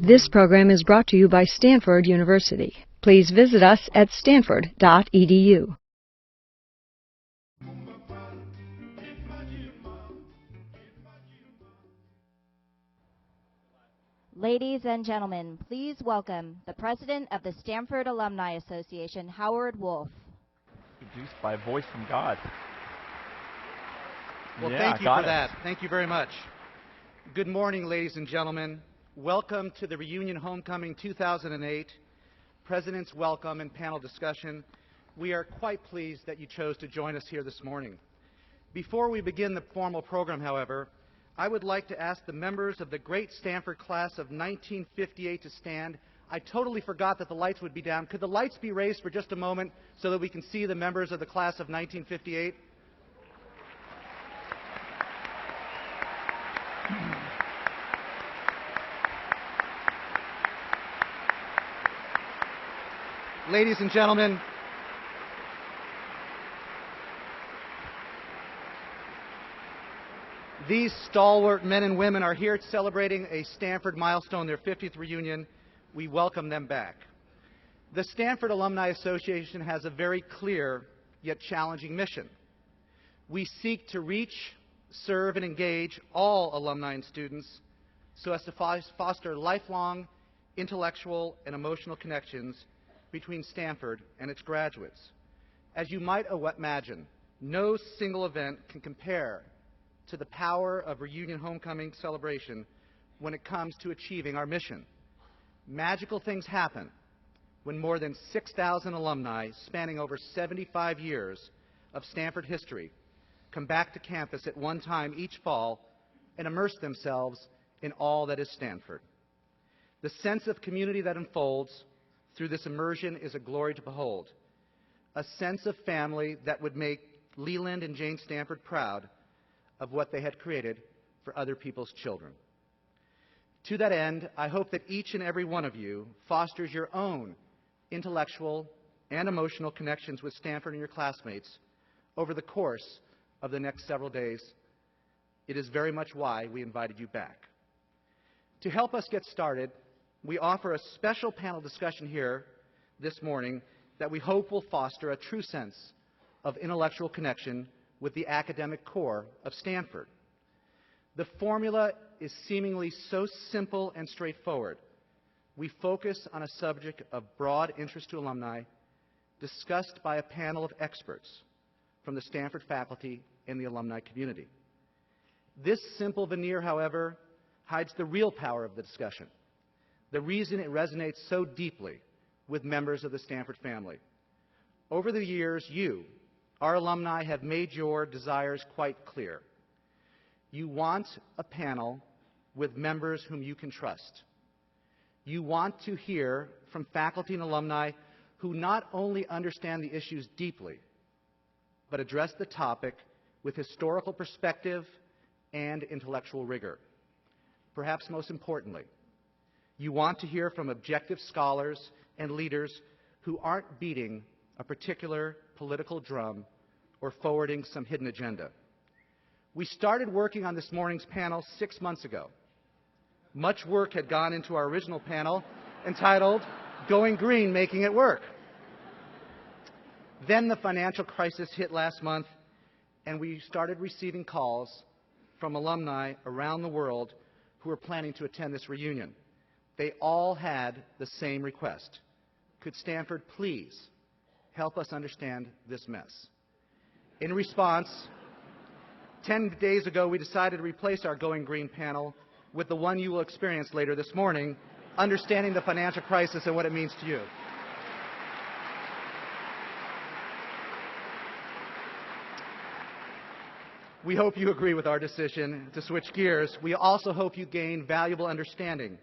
This program is brought to you by Stanford University. Please visit us at stanford.edu. Ladies and gentlemen, please welcome the President of the Stanford Alumni Association, Howard Wolf. Produced by a voice from God. Well, yeah, thank you got for it. that. Thank you very much. Good morning, ladies and gentlemen. Welcome to the Reunion Homecoming 2008 President's Welcome and Panel Discussion. We are quite pleased that you chose to join us here this morning. Before we begin the formal program, however, I would like to ask the members of the great Stanford class of 1958 to stand. I totally forgot that the lights would be down. Could the lights be raised for just a moment so that we can see the members of the class of 1958? Ladies and gentlemen, these stalwart men and women are here celebrating a Stanford milestone, their 50th reunion. We welcome them back. The Stanford Alumni Association has a very clear yet challenging mission. We seek to reach, serve, and engage all alumni and students so as to foster lifelong intellectual and emotional connections between Stanford and its graduates. As you might imagine, no single event can compare to the power of Reunion Homecoming celebration when it comes to achieving our mission. Magical things happen when more than 6,000 alumni spanning over 75 years of Stanford history come back to campus at one time each fall and immerse themselves in all that is Stanford. The sense of community that unfolds through this immersion is a glory to behold, a sense of family that would make Leland and Jane Stanford proud of what they had created for other people's children. To that end, I hope that each and every one of you fosters your own intellectual and emotional connections with Stanford and your classmates over the course of the next several days. It is very much why we invited you back. To help us get started, we offer a special panel discussion here this morning that we hope will foster a true sense of intellectual connection with the academic core of Stanford. The formula is seemingly so simple and straightforward. We focus on a subject of broad interest to alumni, discussed by a panel of experts from the Stanford faculty and the alumni community. This simple veneer, however, hides the real power of the discussion, the reason it resonates so deeply with members of the Stanford family. Over the years, you, our alumni, have made your desires quite clear. You want a panel with members whom you can trust. You want to hear from faculty and alumni who not only understand the issues deeply, but address the topic with historical perspective and intellectual rigor. Perhaps most importantly, you want to hear from objective scholars and leaders who aren't beating a particular political drum or forwarding some hidden agenda. We started working on this morning's panel 6 months ago. Much work had gone into our original panel entitled Going Green, Making It Work. Then the financial crisis hit last month, and we started receiving calls from alumni around the world who were planning to attend this reunion. They all had the same request. Could Stanford please help us understand this mess? In response, 10 days ago, we decided to replace our Going Green panel with the one you will experience later this morning, Understanding the Financial Crisis and What It Means to You. We hope you agree with our decision to switch gears. We also hope you gain valuable understanding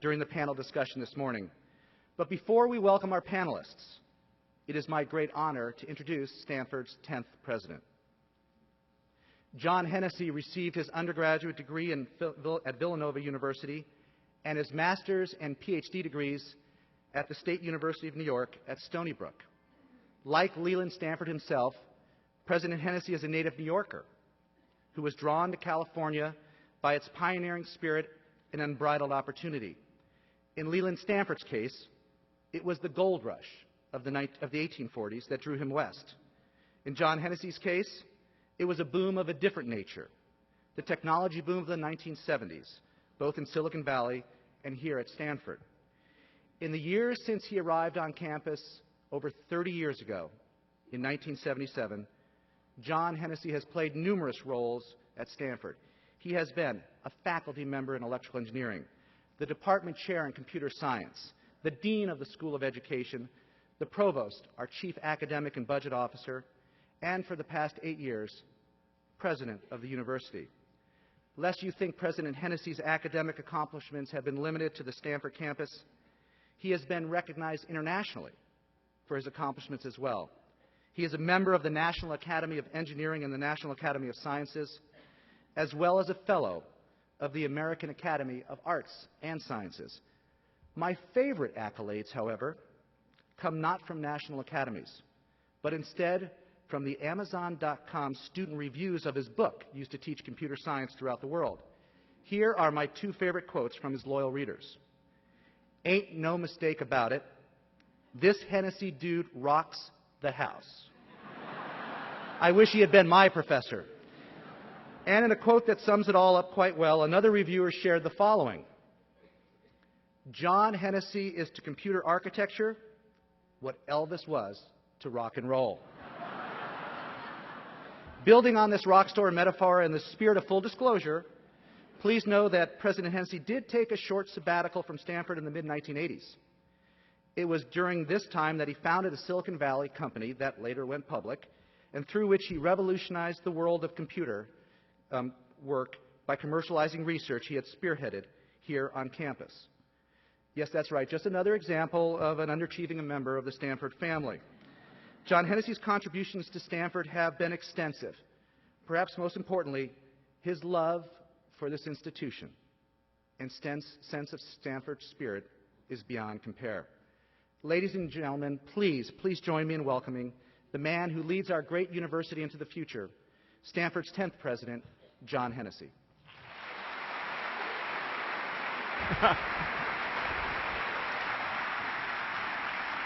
during the panel discussion this morning. But before we welcome our panelists, it is my great honor to introduce Stanford's 10th president. John Hennessy received his undergraduate degree at Villanova University and his master's and PhD degrees at the State University of New York at Stony Brook. Like Leland Stanford himself, President Hennessy is a native New Yorker who was drawn to California by its pioneering spirit and unbridled opportunity. In Leland Stanford's case, it was the gold rush of the 1840s that drew him west. In John Hennessy's case, it was a boom of a different nature, the technology boom of the 1970s, both in Silicon Valley and here at Stanford. In the years since he arrived on campus over 30 years ago, in 1977, John Hennessy has played numerous roles at Stanford. He has been a faculty member in electrical engineering, the department chair in computer science, the dean of the School of Education, the provost, our chief academic and budget officer, and for the past 8 years, president of the university. Lest you think President Hennessy's academic accomplishments have been limited to the Stanford campus, he has been recognized internationally for his accomplishments as well. He is a member of the National Academy of Engineering and the National Academy of Sciences, as well as a fellow of the American Academy of Arts and Sciences. My favorite accolades, however, come not from national academies, but instead from the Amazon.com student reviews of his book used to teach computer science throughout the world. Here are my 2 favorite quotes from his loyal readers. "Ain't no mistake about it. This Hennessy dude rocks the house. I wish he had been my professor." And in a quote that sums it all up quite well, another reviewer shared the following: "John Hennessy is to computer architecture what Elvis was to rock and roll." Building on this rock star metaphor in the spirit of full disclosure, please know that President Hennessy did take a short sabbatical from Stanford in the mid-1980s. It was during this time that he founded a Silicon Valley company that later went public, and through which he revolutionized the world of computer work by commercializing research he had spearheaded here on campus. Yes, that's right, just another example of an underachieving member of the Stanford family. John Hennessy's contributions to Stanford have been extensive. Perhaps most importantly, his love for this institution and sense of Stanford spirit is beyond compare. Ladies and gentlemen, please join me in welcoming the man who leads our great university into the future, Stanford's 10th president, John Hennessy.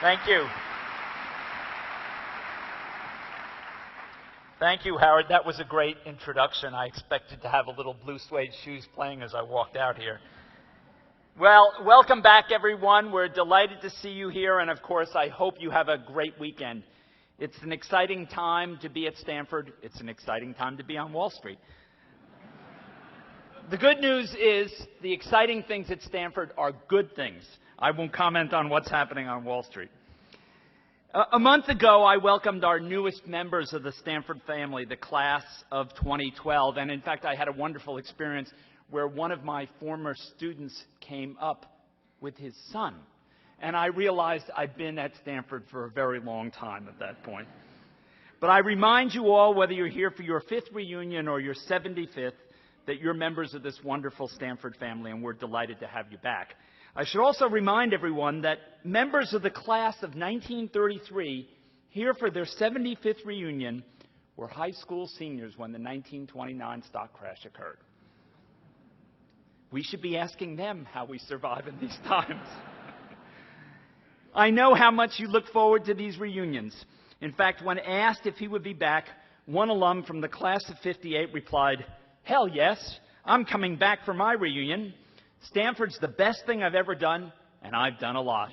Thank you. Thank you, Howard. That was a great introduction. I expected to have a little blue suede shoes playing as I walked out here. Well, welcome back, everyone. We're delighted to see you here, and of course, I hope you have a great weekend. It's an exciting time to be at Stanford. It's an exciting time to be on Wall Street. The good news is the exciting things at Stanford are good things. I won't comment on what's happening on Wall Street. A month ago, I welcomed our newest members of the Stanford family, the class of 2012. And in fact, I had a wonderful experience where one of my former students came up with his son. And I realized I'd been at Stanford for a very long time at that point. But I remind you all, whether you're here for your 5th reunion or your 75th, that you're members of this wonderful Stanford family, and we're delighted to have you back. I should also remind everyone that members of the class of 1933, here for their 75th reunion, were high school seniors when the 1929 stock crash occurred. We should be asking them how we survive in these times. I know how much you look forward to these reunions. In fact, when asked if he would be back, one alum from the class of '58 replied, "Hell yes, I'm coming back for my reunion. Stanford's the best thing I've ever done, and I've done a lot."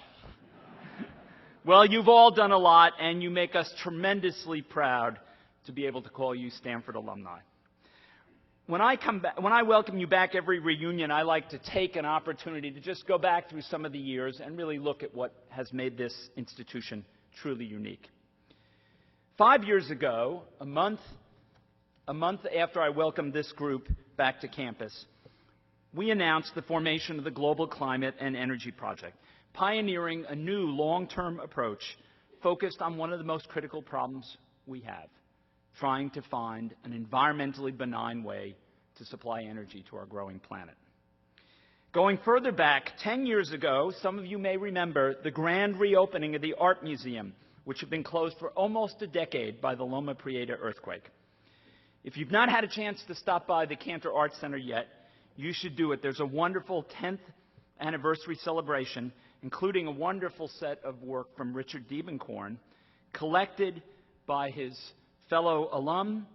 Well, you've all done a lot, and you make us tremendously proud to be able to call you Stanford alumni. When I welcome you back every reunion, I like to take an opportunity to just go back through some of the years and really look at what has made this institution truly unique. 5 years ago, a month after I welcomed this group back to campus, we announced the formation of the Global Climate and Energy Project, pioneering a new long-term approach focused on one of the most critical problems we have, trying to find an environmentally benign way to supply energy to our growing planet. Going further back, 10 years ago, some of you may remember the grand reopening of the Art Museum, which had been closed for almost a decade by the Loma Prieta earthquake. If you've not had a chance to stop by the Cantor Art Center yet, you should do it. There's a wonderful 10th anniversary celebration, including a wonderful set of work from Richard Diebenkorn, collected by his fellow alum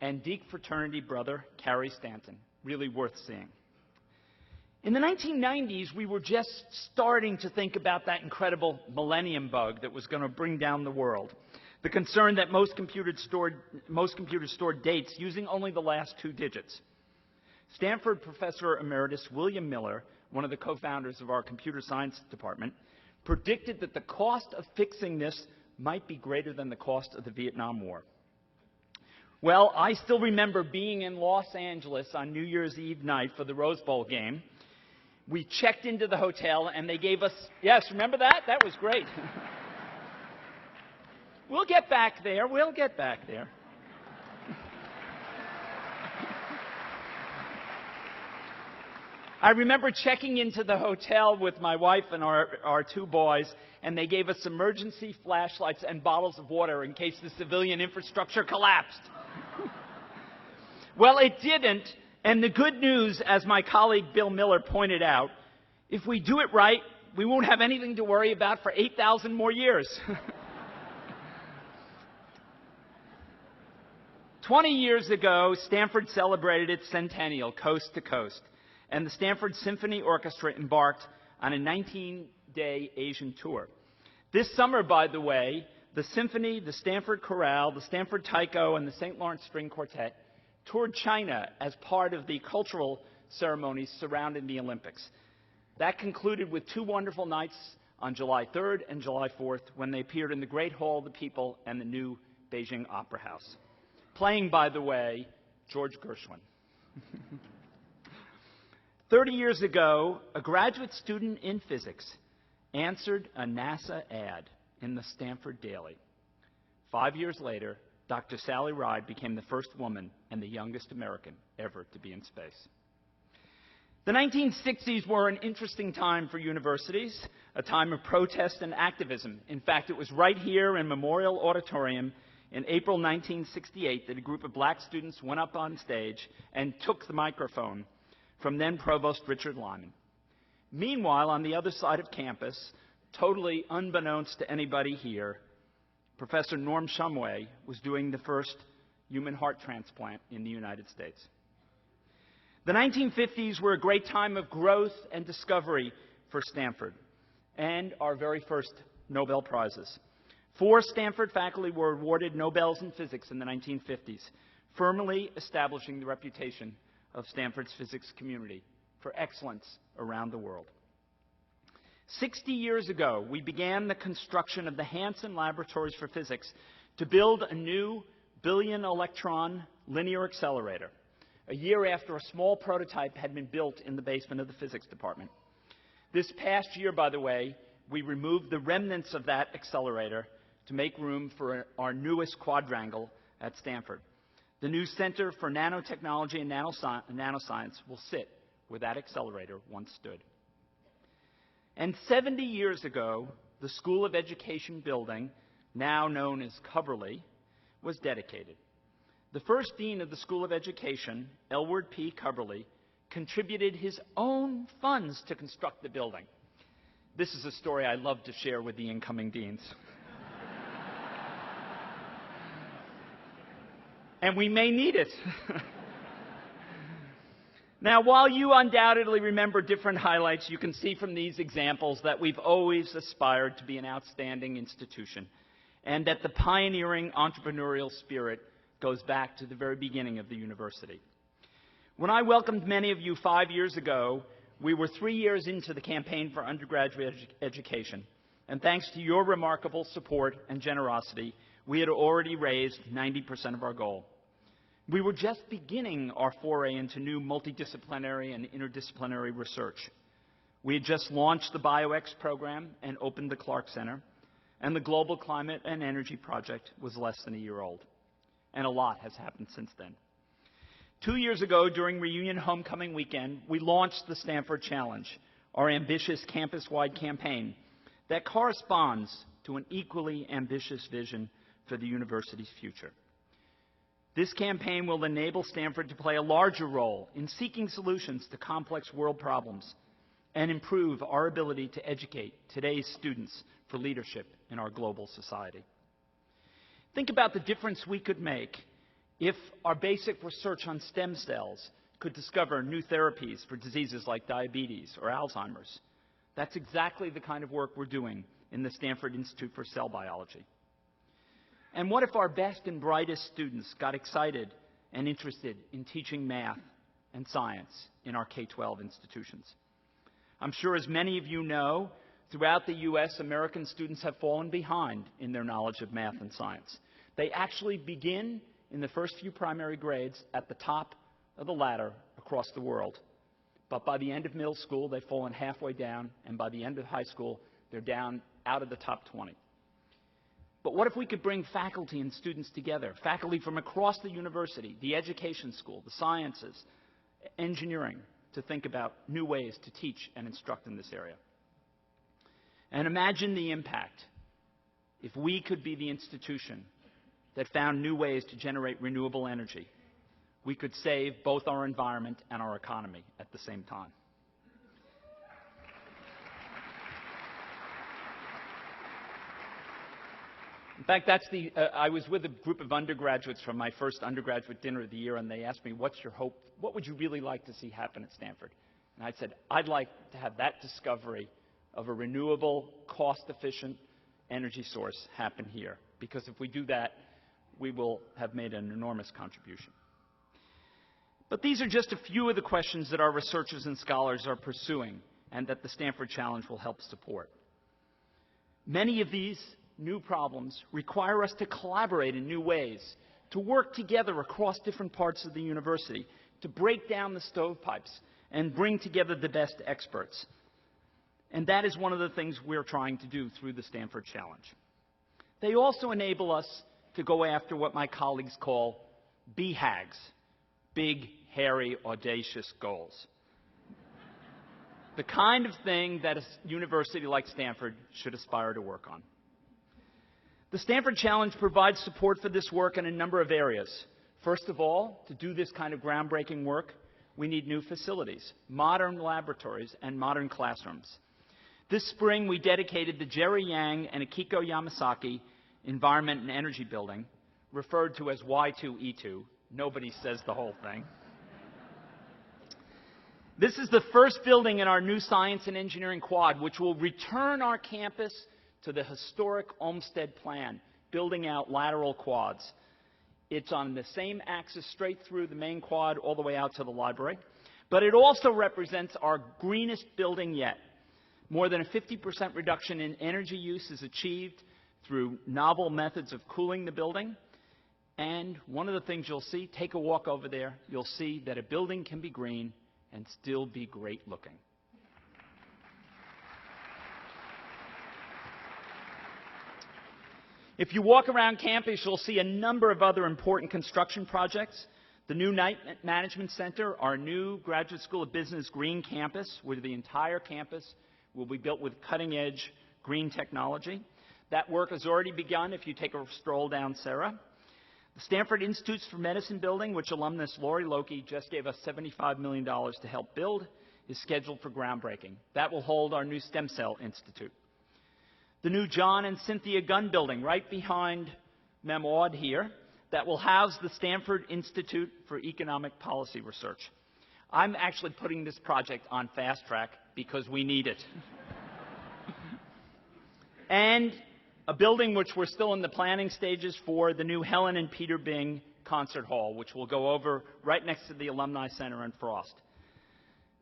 and Deke fraternity brother, Carrie Stanton. Really worth seeing. In the 1990s, we were just starting to think about that incredible millennium bug that was going to bring down the world. The concern that most computers stored dates using only the last 2 digits. Stanford Professor Emeritus William Miller, one of the co-founders of our computer science department, predicted that the cost of fixing this might be greater than the cost of the Vietnam War. Well, I still remember being in Los Angeles on New Year's Eve night for the Rose Bowl game. We checked into the hotel and they gave us, yes, remember that? That was great. We'll get back there. We'll get back there. I remember checking into the hotel with my wife and our 2 boys, and they gave us emergency flashlights and bottles of water in case the civilian infrastructure collapsed. Well, it didn't, and the good news, as my colleague Bill Miller pointed out, if we do it right, we won't have anything to worry about for 8,000 more years. 20 years ago, Stanford celebrated its centennial coast to coast, and the Stanford Symphony Orchestra embarked on a 19-day Asian tour. This summer, by the way, the Symphony, the Stanford Chorale, the Stanford Taiko, and the St. Lawrence String Quartet toured China as part of the cultural ceremonies surrounding the Olympics. That concluded with 2 wonderful nights on July 3rd and July 4th when they appeared in the Great Hall of the People and the new Beijing Opera House. Playing, by the way, George Gershwin. 30 years ago, a graduate student in physics answered a NASA ad in the Stanford Daily. 5 years later, Dr. Sally Ride became the first woman and the youngest American ever to be in space. The 1960s were an interesting time for universities, a time of protest and activism. In fact, it was right here in Memorial Auditorium in April 1968 that a group of black students went up on stage and took the microphone from then Provost Richard Lyman. Meanwhile, on the other side of campus, totally unbeknownst to anybody here, Professor Norm Shumway was doing the first human heart transplant in the United States. The 1950s were a great time of growth and discovery for Stanford and our very first Nobel Prizes. 4 Stanford faculty were awarded Nobels in physics in the 1950s, firmly establishing the reputation of Stanford's physics community for excellence around the world. 60 years ago, we began the construction of the Hansen Laboratories for Physics to build a new billion-electron linear accelerator, a year after a small prototype had been built in the basement of the physics department. This past year, by the way, we removed the remnants of that accelerator to make room for our newest quadrangle at Stanford. The new Center for Nanotechnology and Nanoscience will sit where that accelerator once stood. And 70 years ago, the School of Education building, now known as Coverly, was dedicated. The first dean of the School of Education, Elward P. Coverly, contributed his own funds to construct the building. This is a story I love to share with the incoming deans. And we may need it. Now, while you undoubtedly remember different highlights, you can see from these examples that we've always aspired to be an outstanding institution, and that the pioneering entrepreneurial spirit goes back to the very beginning of the university. When I welcomed many of you 5 years ago, we were 3 years into the campaign for undergraduate education, and thanks to your remarkable support and generosity, we had already raised 90% of our goal. We were just beginning our foray into new multidisciplinary and interdisciplinary research. We had just launched the BioX program and opened the Clark Center, and the Global Climate and Energy Project was less than a year old. And a lot has happened since then. 2 years ago, during Reunion Homecoming Weekend, we launched the Stanford Challenge, our ambitious campus-wide campaign that corresponds to an equally ambitious vision for the university's future. This campaign will enable Stanford to play a larger role in seeking solutions to complex world problems and improve our ability to educate today's students for leadership in our global society. Think about the difference we could make if our basic research on stem cells could discover new therapies for diseases like diabetes or Alzheimer's. That's exactly the kind of work we're doing in the Stanford Institute for Cell Biology. And what if our best and brightest students got excited and interested in teaching math and science in our K-12 institutions? I'm sure, as many of you know, throughout the U.S., American students have fallen behind in their knowledge of math and science. They actually begin in the first few primary grades at the top of the ladder across the world. But by the end of middle school, they've fallen halfway down, and by the end of high school, they're down out of the top 20. But what if we could bring faculty and students together, faculty from across the university, the education school, the sciences, engineering, to think about new ways to teach and instruct in this area? And imagine the impact if we could be the institution that found new ways to generate renewable energy. We could save both our environment and our economy at the same time. In fact, I was with a group of undergraduates from my first undergraduate dinner of the year, and they asked me, what's your hope? What would you really like to see happen at Stanford? And I said, I'd like to have that discovery of a renewable, cost-efficient energy source happen here. Because if we do that, we will have made an enormous contribution. But these are just a few of the questions that our researchers and scholars are pursuing and that the Stanford Challenge will help support. Many of these new problems require us to collaborate in new ways, to work together across different parts of the university, to break down the stovepipes and bring together the best experts. And that is one of the things we're trying to do through the Stanford Challenge. They also enable us to go after what my colleagues call BHAGs, big, hairy, audacious goals. The kind of thing that a university like Stanford should aspire to work on. The Stanford Challenge provides support for this work in a number of areas. First of all, to do this kind of groundbreaking work, we need new facilities, modern laboratories, and modern classrooms. This spring, we dedicated the Jerry Yang and Akiko Yamasaki Environment and Energy Building, referred to as Y2E2. Nobody says the whole thing. This is the first building in our new science and engineering quad, which will return our campus to the historic Olmsted plan, building out lateral quads. It's on the same axis straight through the main quad all the way out to the library. But it also represents our greenest building yet. More than a 50% reduction in energy use is achieved through novel methods of cooling the building. And one of the things you'll see, take a walk over there, you'll see that a building can be green and still be great looking. If you walk around campus, you'll see a number of other important construction projects. The new Night Management Center, our new Graduate School of Business green campus, where the entire campus will be built with cutting-edge green technology. That work has already begun if you take a stroll down Sarah. The Stanford Institutes for Medicine building, which alumnus Lori Loki just gave us $75 million to help build, is scheduled for groundbreaking. That will hold our new Stem Cell Institute. The new John and Cynthia Gunn building, right behind Mem Aud here, that will house the Stanford Institute for Economic Policy Research. I'm actually putting this project on fast track because we need it. And a building which we're still in the planning stages for, the new Helen and Peter Bing Concert Hall, which will go over right next to the Alumni Center in Frost.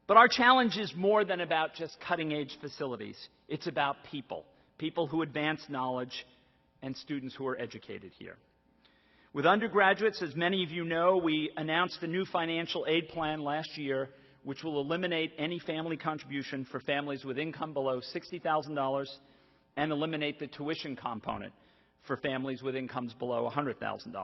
But our challenge is more than about just cutting-edge facilities. It's about people. People who advance knowledge and students who are educated here. With undergraduates, as many of you know, we announced a new financial aid plan last year which will eliminate any family contribution for families with income below $60,000 and eliminate the tuition component for families with incomes below $100,000.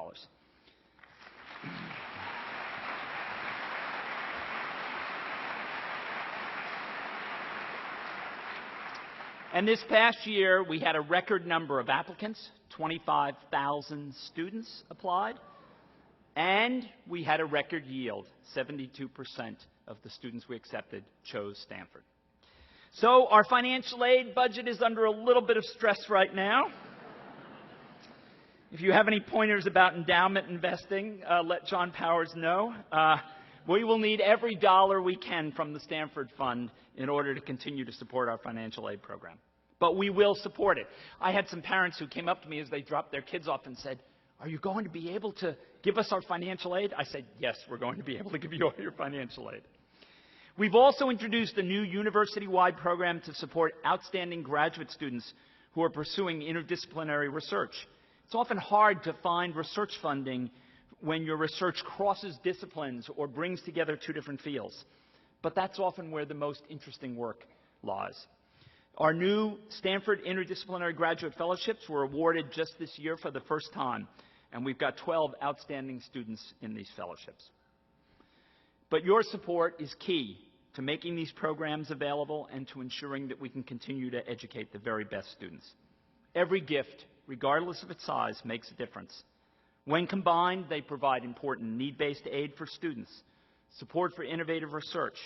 And this past year, we had a record number of applicants. 25,000 students applied. And we had a record yield. 72% of the students we accepted chose Stanford. So our financial aid budget is under a little bit of stress right now. If you have any pointers about endowment investing, let John Powers know. We will need every dollar we can from the Stanford Fund in order to continue to support our financial aid program. But we will support it. I had some parents who came up to me as they dropped their kids off and said, "Are you going to be able to give us our financial aid?" I said, "Yes, we're going to be able to give you all your financial aid." We've also introduced a new university-wide program to support outstanding graduate students who are pursuing interdisciplinary research. It's often hard to find research funding when your research crosses disciplines or brings together two different fields. But that's often where the most interesting work lies. Our new Stanford Interdisciplinary Graduate Fellowships were awarded just this year for the first time, and we've got 12 outstanding students in these fellowships. But your support is key to making these programs available and to ensuring that we can continue to educate the very best students. Every gift, regardless of its size, makes a difference. When combined, they provide important need-based aid for students, support for innovative research,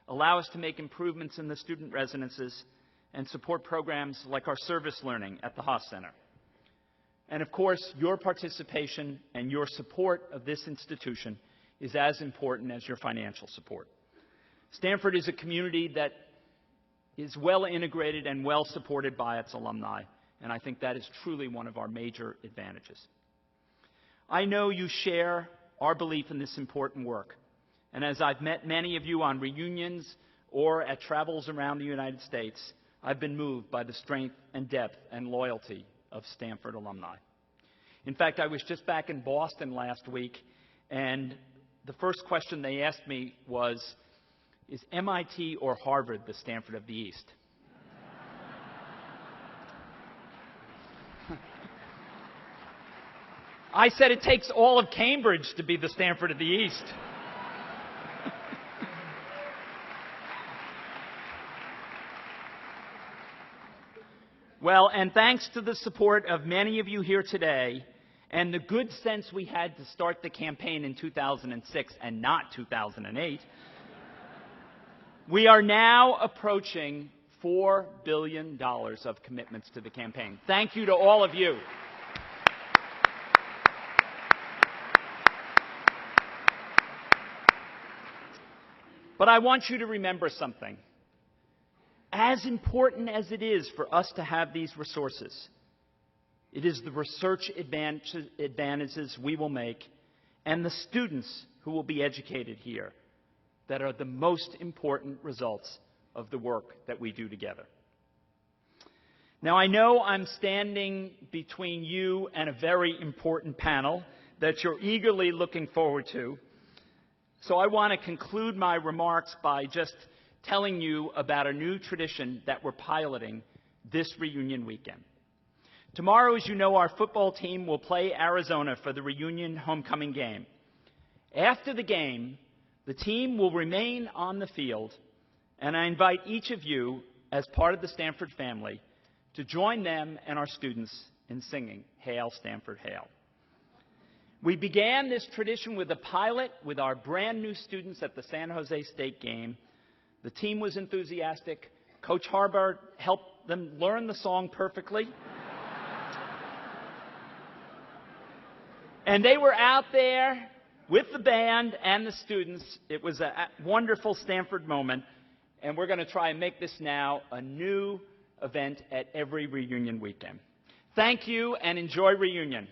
allow us to make improvements in the student residences, and support programs like our service learning at the Haas Center. And of course, your participation and your support of this institution is as important as your financial support. Stanford is a community that is well integrated and well supported by its alumni, and I think that is truly one of our major advantages. I know you share our belief in this important work, and as I've met many of you on reunions or at travels around the United States, I've been moved by the strength and depth and loyalty of Stanford alumni. In fact, I was just back in Boston last week, and the first question they asked me was, "Is MIT or Harvard the Stanford of the East?" I said it takes all of Cambridge to be the Stanford of the East. Well, and thanks to the support of many of you here today, and the good sense we had to start the campaign in 2006 and not 2008, we are now approaching $4 billion of commitments to the campaign. Thank you to all of you. But I want you to remember something. As important as it is for us to have these resources, it is the research advantages we will make and the students who will be educated here that are the most important results of the work that we do together. Now, I know I'm standing between you and a very important panel that you're eagerly looking forward to, so I want to conclude my remarks by just telling you about a new tradition that we're piloting this reunion weekend. Tomorrow, as you know, our football team will play Arizona for the reunion homecoming game. After the game, the team will remain on the field, and I invite each of you, as part of the Stanford family, to join them and our students in singing "Hail, Stanford, Hail." We began this tradition with a pilot with our brand new students at the San Jose State game. The team was enthusiastic. Coach Harbaugh helped them learn the song perfectly. And they were out there with the band and the students. It was a wonderful Stanford moment, and we're going to try and make this now a new event at every reunion weekend. Thank you, and enjoy reunion.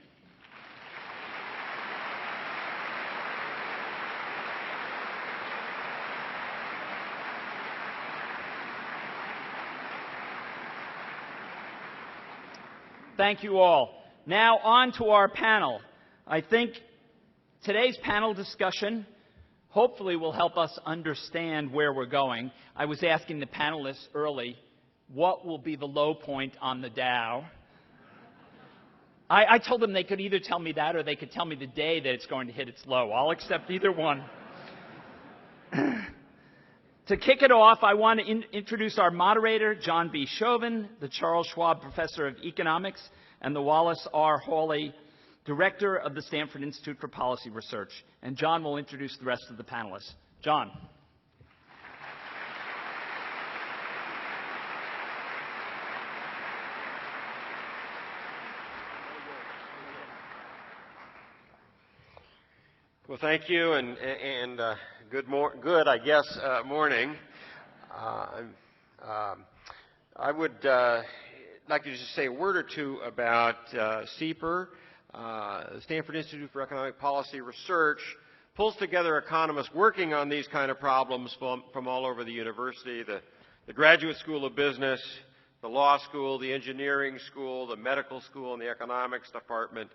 Thank you all. Now on to our panel. I think today's panel discussion hopefully will help us understand where we're going. I was asking the panelists early, what will be the low point on the Dow? I told them they could either tell me that or they could tell me the day that it's going to hit its low. I'll accept either one. To kick it off, I want to introduce our moderator, John B. Chauvin, the Charles Schwab Professor of Economics, and the Wallace R. Hawley Director of the Stanford Institute for Policy Research. And John will introduce the rest of the panelists. John. Well, thank you, and good, I guess, morning. I would like to just say a word or two about SEPR. The Stanford Institute for Economic Policy Research pulls together economists working on these kind of problems from all over the university, the Graduate School of Business, the Law School, the Engineering School, the Medical School, and the Economics Department.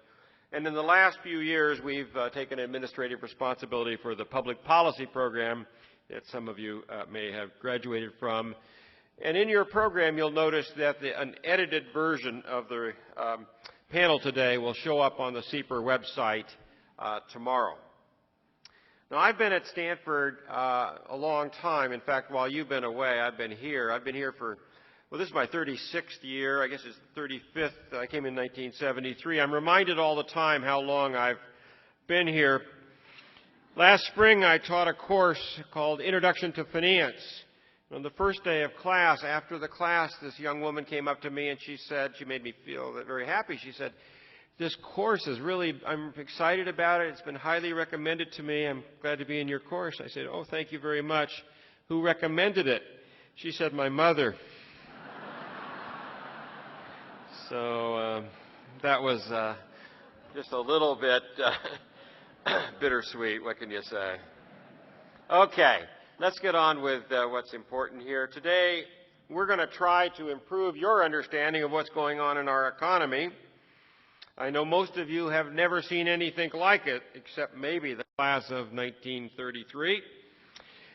And in the last few years, we've taken administrative responsibility for the public policy program that some of you may have graduated from. And in your program, you'll notice that an edited version of the panel today will show up on the SEPR website tomorrow. Now, I've been at Stanford a long time. In fact, while you've been away, I've been here. I've been here for, well, this is my 36th year. I guess it's the 35th. I came in 1973. I'm reminded all the time how long I've been here. Last spring, I taught a course called Introduction to Finance. On the first day of class, after the class, this young woman came up to me and she said, she made me feel very happy. She said, "This course is really, I'm excited about it. It's been highly recommended to me. I'm glad to be in your course." I said, "Oh, thank you very much. Who recommended it?" She said, "My mother." So that was just a little bit bittersweet. What can you say? Okay, let's get on with what's important here. Today, we're going to try to improve your understanding of what's going on in our economy. I know most of you have never seen anything like it, except maybe the class of 1933.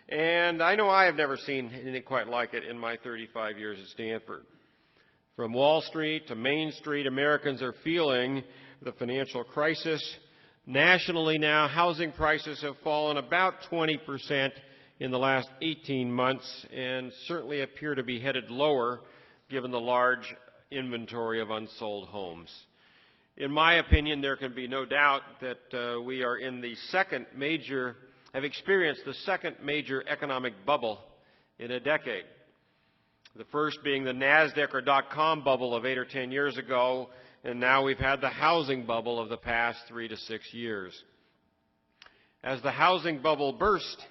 And I know I have never seen anything quite like it in my 35 years at Stanford. From Wall Street to Main Street, Americans are feeling the financial crisis. Nationally now, housing prices have fallen about 20% in the last 18 months and certainly appear to be headed lower given the large inventory of unsold homes. In my opinion, there can be no doubt that we are in the have experienced the second major economic bubble in a decade. The first being the NASDAQ or .com bubble of 8 or 10 years ago, and now we've had the housing bubble of the past 3 to 6 years. As the housing bubble burst,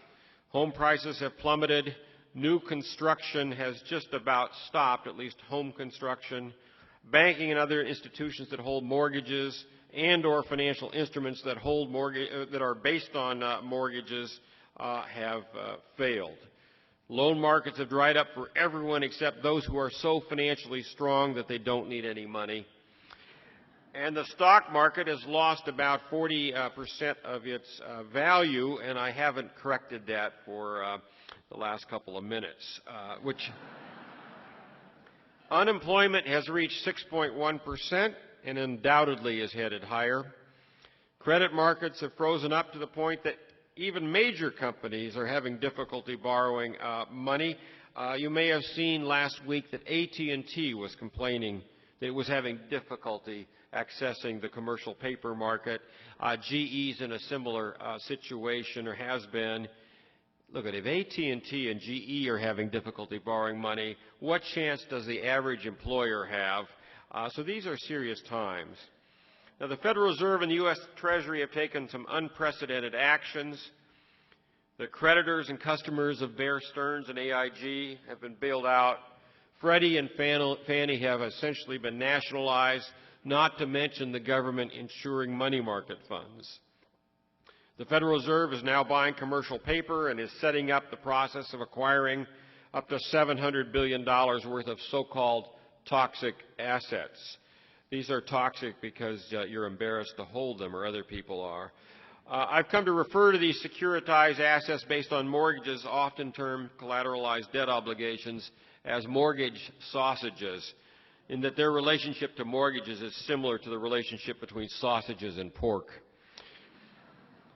home prices have plummeted, new construction has just about stopped, at least home construction. Banking and other institutions that hold mortgages and or financial instruments that hold that are based on mortgages have failed. Loan markets have dried up for everyone except those who are so financially strong that they don't need any money. And the stock market has lost about 40% of its value, and I haven't corrected that for the last couple of minutes, Unemployment has reached 6.1% and undoubtedly is headed higher. Credit markets have frozen up to the point that even major companies are having difficulty borrowing money. You may have seen last week that AT&T was complaining that it was having difficulty accessing the commercial paper market. GE's in a similar situation, or has been. Look, if AT&T and GE are having difficulty borrowing money, what chance does the average employer have? So these are serious times. Now, the Federal Reserve and the U.S. Treasury have taken some unprecedented actions. The creditors and customers of Bear Stearns and AIG have been bailed out. Freddie and Fannie have essentially been nationalized, not to mention the government insuring money market funds. The Federal Reserve is now buying commercial paper and is setting up the process of acquiring up to $700 billion worth of so-called toxic assets. These are toxic because you're embarrassed to hold them, or other people are. I've come to refer to these securitized assets based on mortgages, often termed collateralized debt obligations, as mortgage sausages, in that their relationship to mortgages is similar to the relationship between sausages and pork.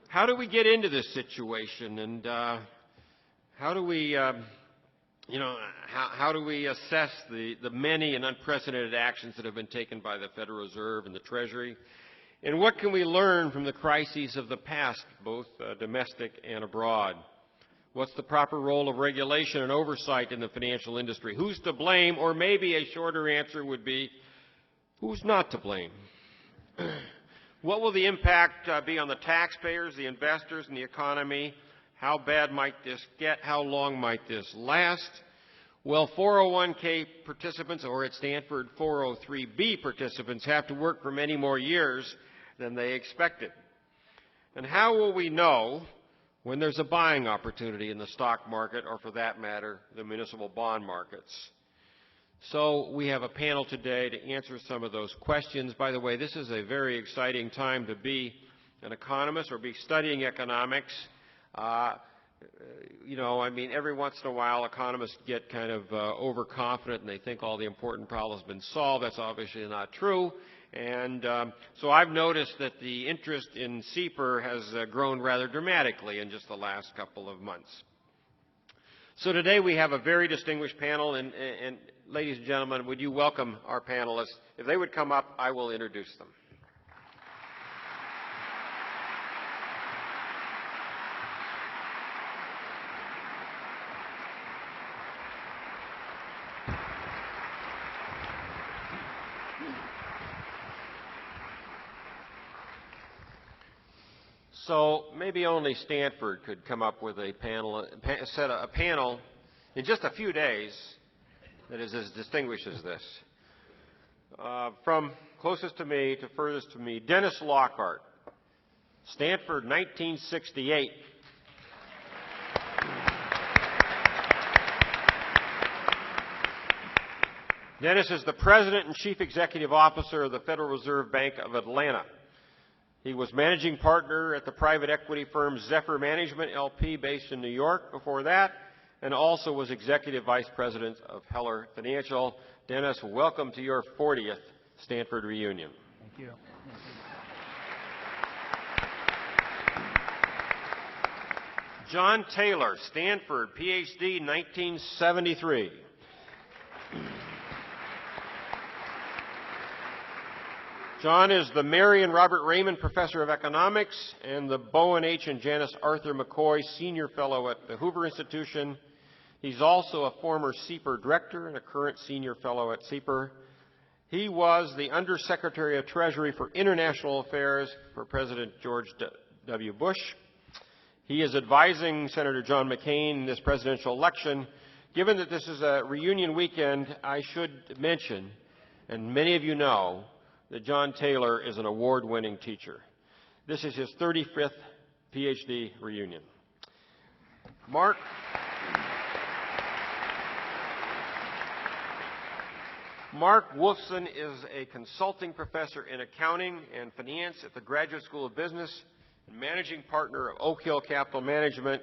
How do we get into this situation, and how do we assess the many and unprecedented actions that have been taken by the Federal Reserve and the Treasury? And what can we learn from the crises of the past, both domestic and abroad? What's the proper role of regulation and oversight in the financial industry? Who's to blame? Or maybe a shorter answer would be, who's not to blame? What will the impact be on the taxpayers, the investors, and the economy? How bad might this get? How long might this last? Well, 401k participants, or at Stanford 403b participants, have to work for many more years than they expected. And how will we know when there's a buying opportunity in the stock market, or for that matter, the municipal bond markets? So we have a panel today to answer some of those questions. By the way, this is a very exciting time to be an economist or be studying economics. Every once in a while economists get kind of overconfident and they think all the important problems have been solved. That's obviously not true. And so I've noticed that the interest in CEPR has grown rather dramatically in just the last couple of months. So today we have a very distinguished panel, and ladies and gentlemen, would you welcome our panelists? If they would come up, I will introduce them. So maybe only Stanford could come up with a panel in just a few days that is as distinguished as this. From closest to me to furthest to me, Dennis Lockhart, Stanford, 1968. Dennis is the President and Chief Executive Officer of the Federal Reserve Bank of Atlanta. He was managing partner at the private equity firm Zephyr Management, LP, based in New York before that, and also was Executive Vice President of Heller Financial. Dennis, welcome to your 40th Stanford reunion. Thank you. John Taylor, Stanford, PhD, 1973. John is the Mary and Robert Raymond Professor of Economics and the Bowen H. and Janice Arthur McCoy Senior Fellow at the Hoover Institution. He's also a former CEPR Director and a current Senior Fellow at CEPR. He was the Undersecretary of Treasury for International Affairs for President George W. Bush. He is advising Senator John McCain in this presidential election. Given that this is a reunion weekend, I should mention, and many of you know, that John Taylor is an award-winning teacher. This is his 35th PhD reunion. Mark Wolfson is a consulting professor in accounting and finance at the Graduate School of Business and managing partner of Oak Hill Capital Management.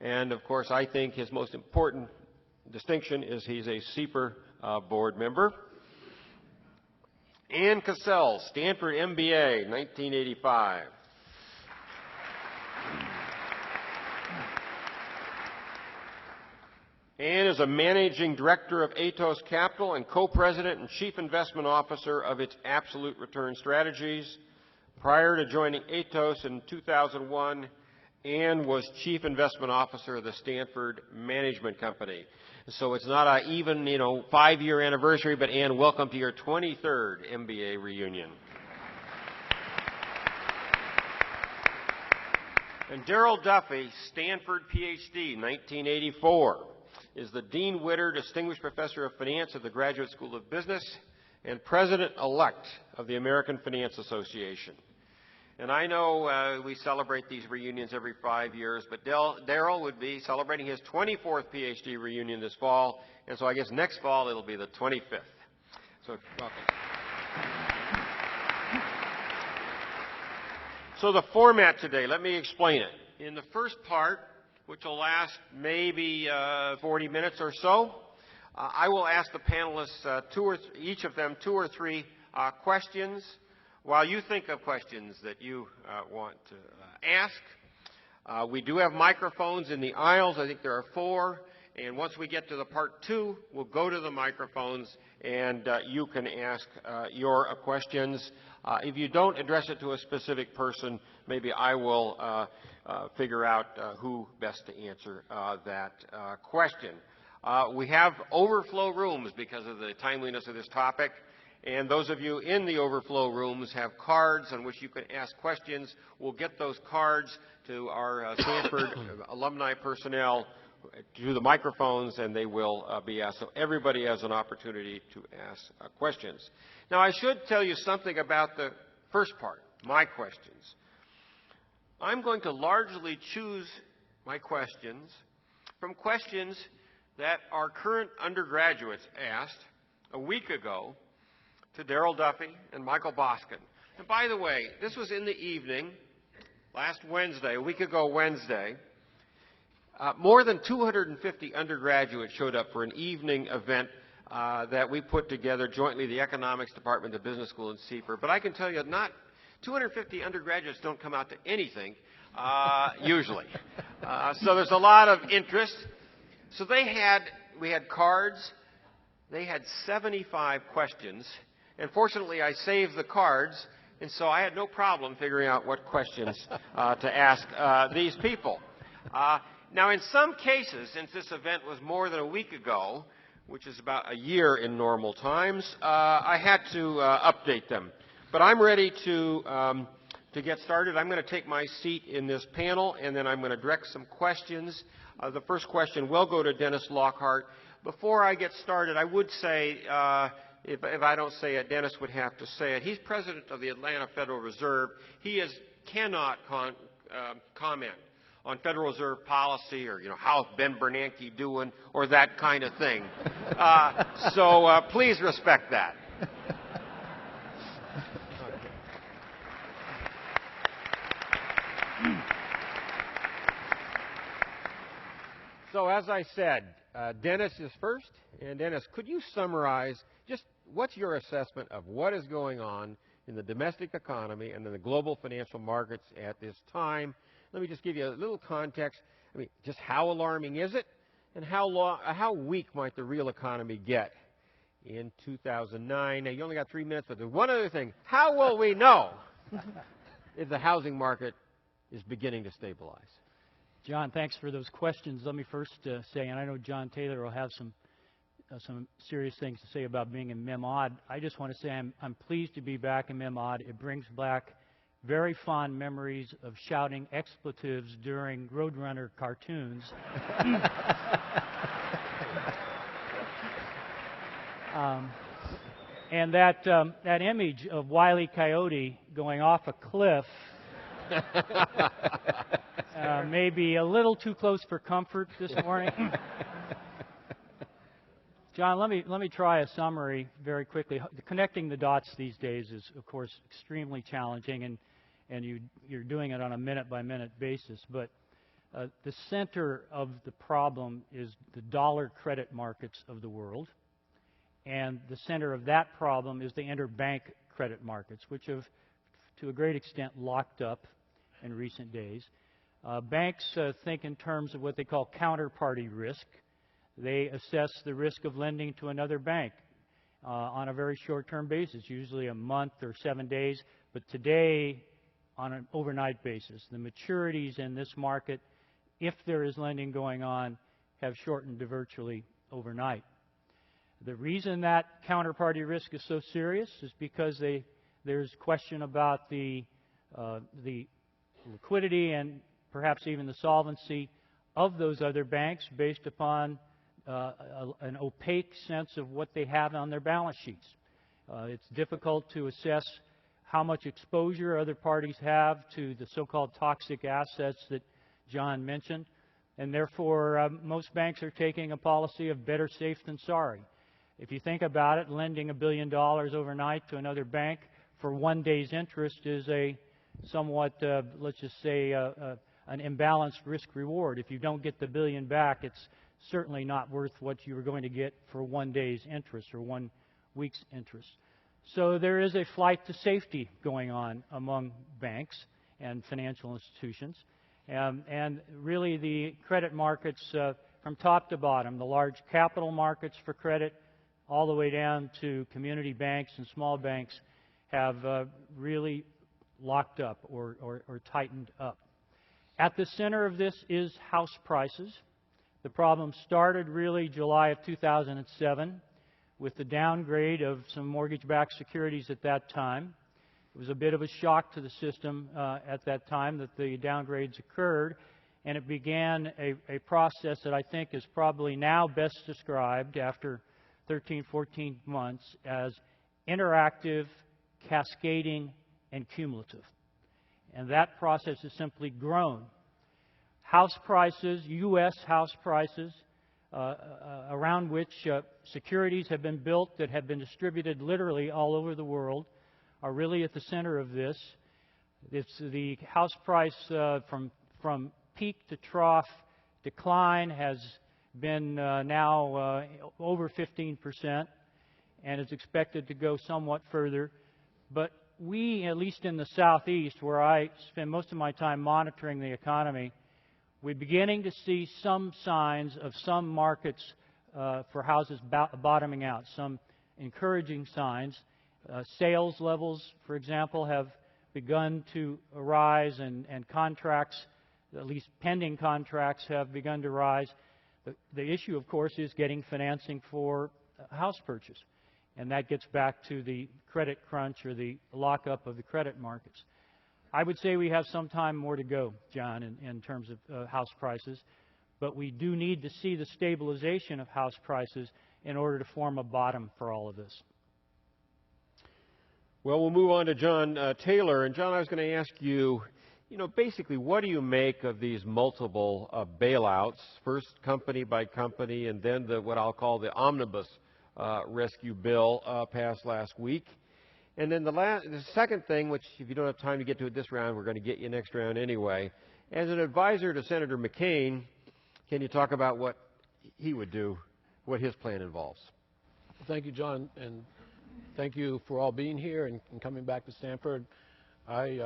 And of course, I think his most important distinction is he's a CEPR board member. Ann Cassell, Stanford MBA, 1985. Ann is a managing director of Atos Capital and co-president and chief investment officer of its absolute return strategies. Prior to joining Atos in 2001, Ann was chief investment officer of the Stanford Management Company. So it's not an even, 5-year anniversary, but Ann, welcome to your 23rd MBA reunion. And Darrell Duffy, Stanford PhD, 1984, is the Dean Witter Distinguished Professor of Finance at the Graduate School of Business and President-elect of the American Finance Association. And I know we celebrate these reunions every 5 years, but Darrell would be celebrating his 24th PhD reunion this fall, and so I guess next fall it'll be the 25th. So welcome. So the format today, let me explain it. In the first part, which will last maybe 40 minutes or so, I will ask the panelists, each of them, 2 or 3 questions. While you think of questions that you want to ask, we do have microphones in the aisles. I think there are 4. And once we get to the part 2, we'll go to the microphones and you can ask your questions. If you don't address it to a specific person, maybe I will figure out who best to answer that question. We have overflow rooms because of the timeliness of this topic. And those of you in the overflow rooms have cards on which you can ask questions. We'll get those cards to our Stanford alumni personnel to the microphones, and they will be asked. So everybody has an opportunity to ask questions. Now, I should tell you something about the first part, my questions. I'm going to largely choose my questions from questions that our current undergraduates asked a week ago to Darrell Duffy and Michael Boskin. And by the way, this was in the evening, last Wednesday, a week ago Wednesday. More than 250 undergraduates showed up for an evening event that we put together jointly, the Economics Department, the Business School, and CEPR. But I can tell you, not 250 undergraduates don't come out to anything, usually. So there's a lot of interest. So we had cards. They had 75 questions. And fortunately, I saved the cards, and so I had no problem figuring out what questions to ask these people. Now, in some cases, since this event was more than a week ago, which is about a year in normal times, I had to update them. But I'm ready to get started. I'm going to take my seat in this panel, and then I'm going to direct some questions. The first question will go to Dennis Lockhart. Before I get started, I would say, if I don't say it, Dennis would have to say it. He's president of the Atlanta Federal Reserve. He cannot comment on Federal Reserve policy or, how's Ben Bernanke doing or that kind of thing. So please respect that. So as I said, Dennis is first. And Dennis, could you summarize just what's your assessment of what is going on in the domestic economy and in the global financial markets at this time? Let me just give you a little context. I mean, just how alarming is it, and how weak might the real economy get in 2009? Now, you only got 3 minutes, but there's one other thing. How will we know if the housing market is beginning to stabilize? John, thanks for those questions. Let me first say, and I know John Taylor will have some serious things to say about being in MEMOD. I just want to say I'm pleased to be back in MEMOD. It brings back very fond memories of shouting expletives during Roadrunner cartoons. And that image of Wile E. Coyote going off a cliff may be a little too close for comfort this morning. John, let me try a summary very quickly. Connecting the dots these days is, of course, extremely challenging, and you're doing it on a minute-by-minute basis. But the center of the problem is the dollar credit markets of the world, and the center of that problem is the interbank credit markets, which have, to a great extent, locked up in recent days. Banks think in terms of what they call counterparty risk. They assess the risk of lending to another bank on a very short-term basis, usually a month or 7 days, but today on an overnight basis. The maturities in this market, if there is lending going on, have shortened to virtually overnight. The reason that counterparty risk is so serious is because there's question about the liquidity and perhaps even the solvency of those other banks based upon an opaque sense of what they have on their balance sheets. It's difficult to assess how much exposure other parties have to the so-called toxic assets that John mentioned, and therefore most banks are taking a policy of better safe than sorry. If you think about it, lending $1 billion overnight to another bank for 1 day's interest is a somewhat, let's just say, an imbalanced risk-reward. If you don't get the $1 billion back, it's certainly not worth what you were going to get for 1 day's interest or 1 week's interest. So there is a flight to safety going on among banks and financial institutions. And really the credit markets from top to bottom, the large capital markets for credit all the way down to community banks and small banks have really locked up or tightened up. At the center of this is house prices. The problem started really July of 2007 with the downgrade of some mortgage-backed securities at that time. It was a bit of a shock to the system at that time that the downgrades occurred, and it began a process that I think is probably now best described after 13, 14 months as interactive, cascading, and cumulative. And that process has simply grown. House prices, U.S. house prices, around which securities have been built that have been distributed literally all over the world, are really at the center of this. It's the house price from peak to trough decline has been now over 15%, and is expected to go somewhat further. But we, at least in the Southeast, where I spend most of my time monitoring the economy, we're beginning to see some signs of some markets for houses bottoming out, some encouraging signs. Sales levels, for example, have begun to rise, and contracts, at least pending contracts, have begun to rise. The issue, of course, is getting financing for house purchase, and that gets back to the credit crunch or the lockup of the credit markets. I would say we have some time more to go, John, in terms of house prices, but we do need to see the stabilization of house prices in order to form a bottom for all of this. Well, we'll move on to John Taylor. And John, I was going to ask you, basically, what do you make of these multiple bailouts, first company by company, and then what I'll call the omnibus rescue bill passed last week? And then the second thing, which if you don't have time to get to it this round, we're going to get you next round anyway. As an advisor to Senator McCain, can you talk about what he would do, what his plan involves? Thank you, John, and thank you for all being here and coming back to Stanford. I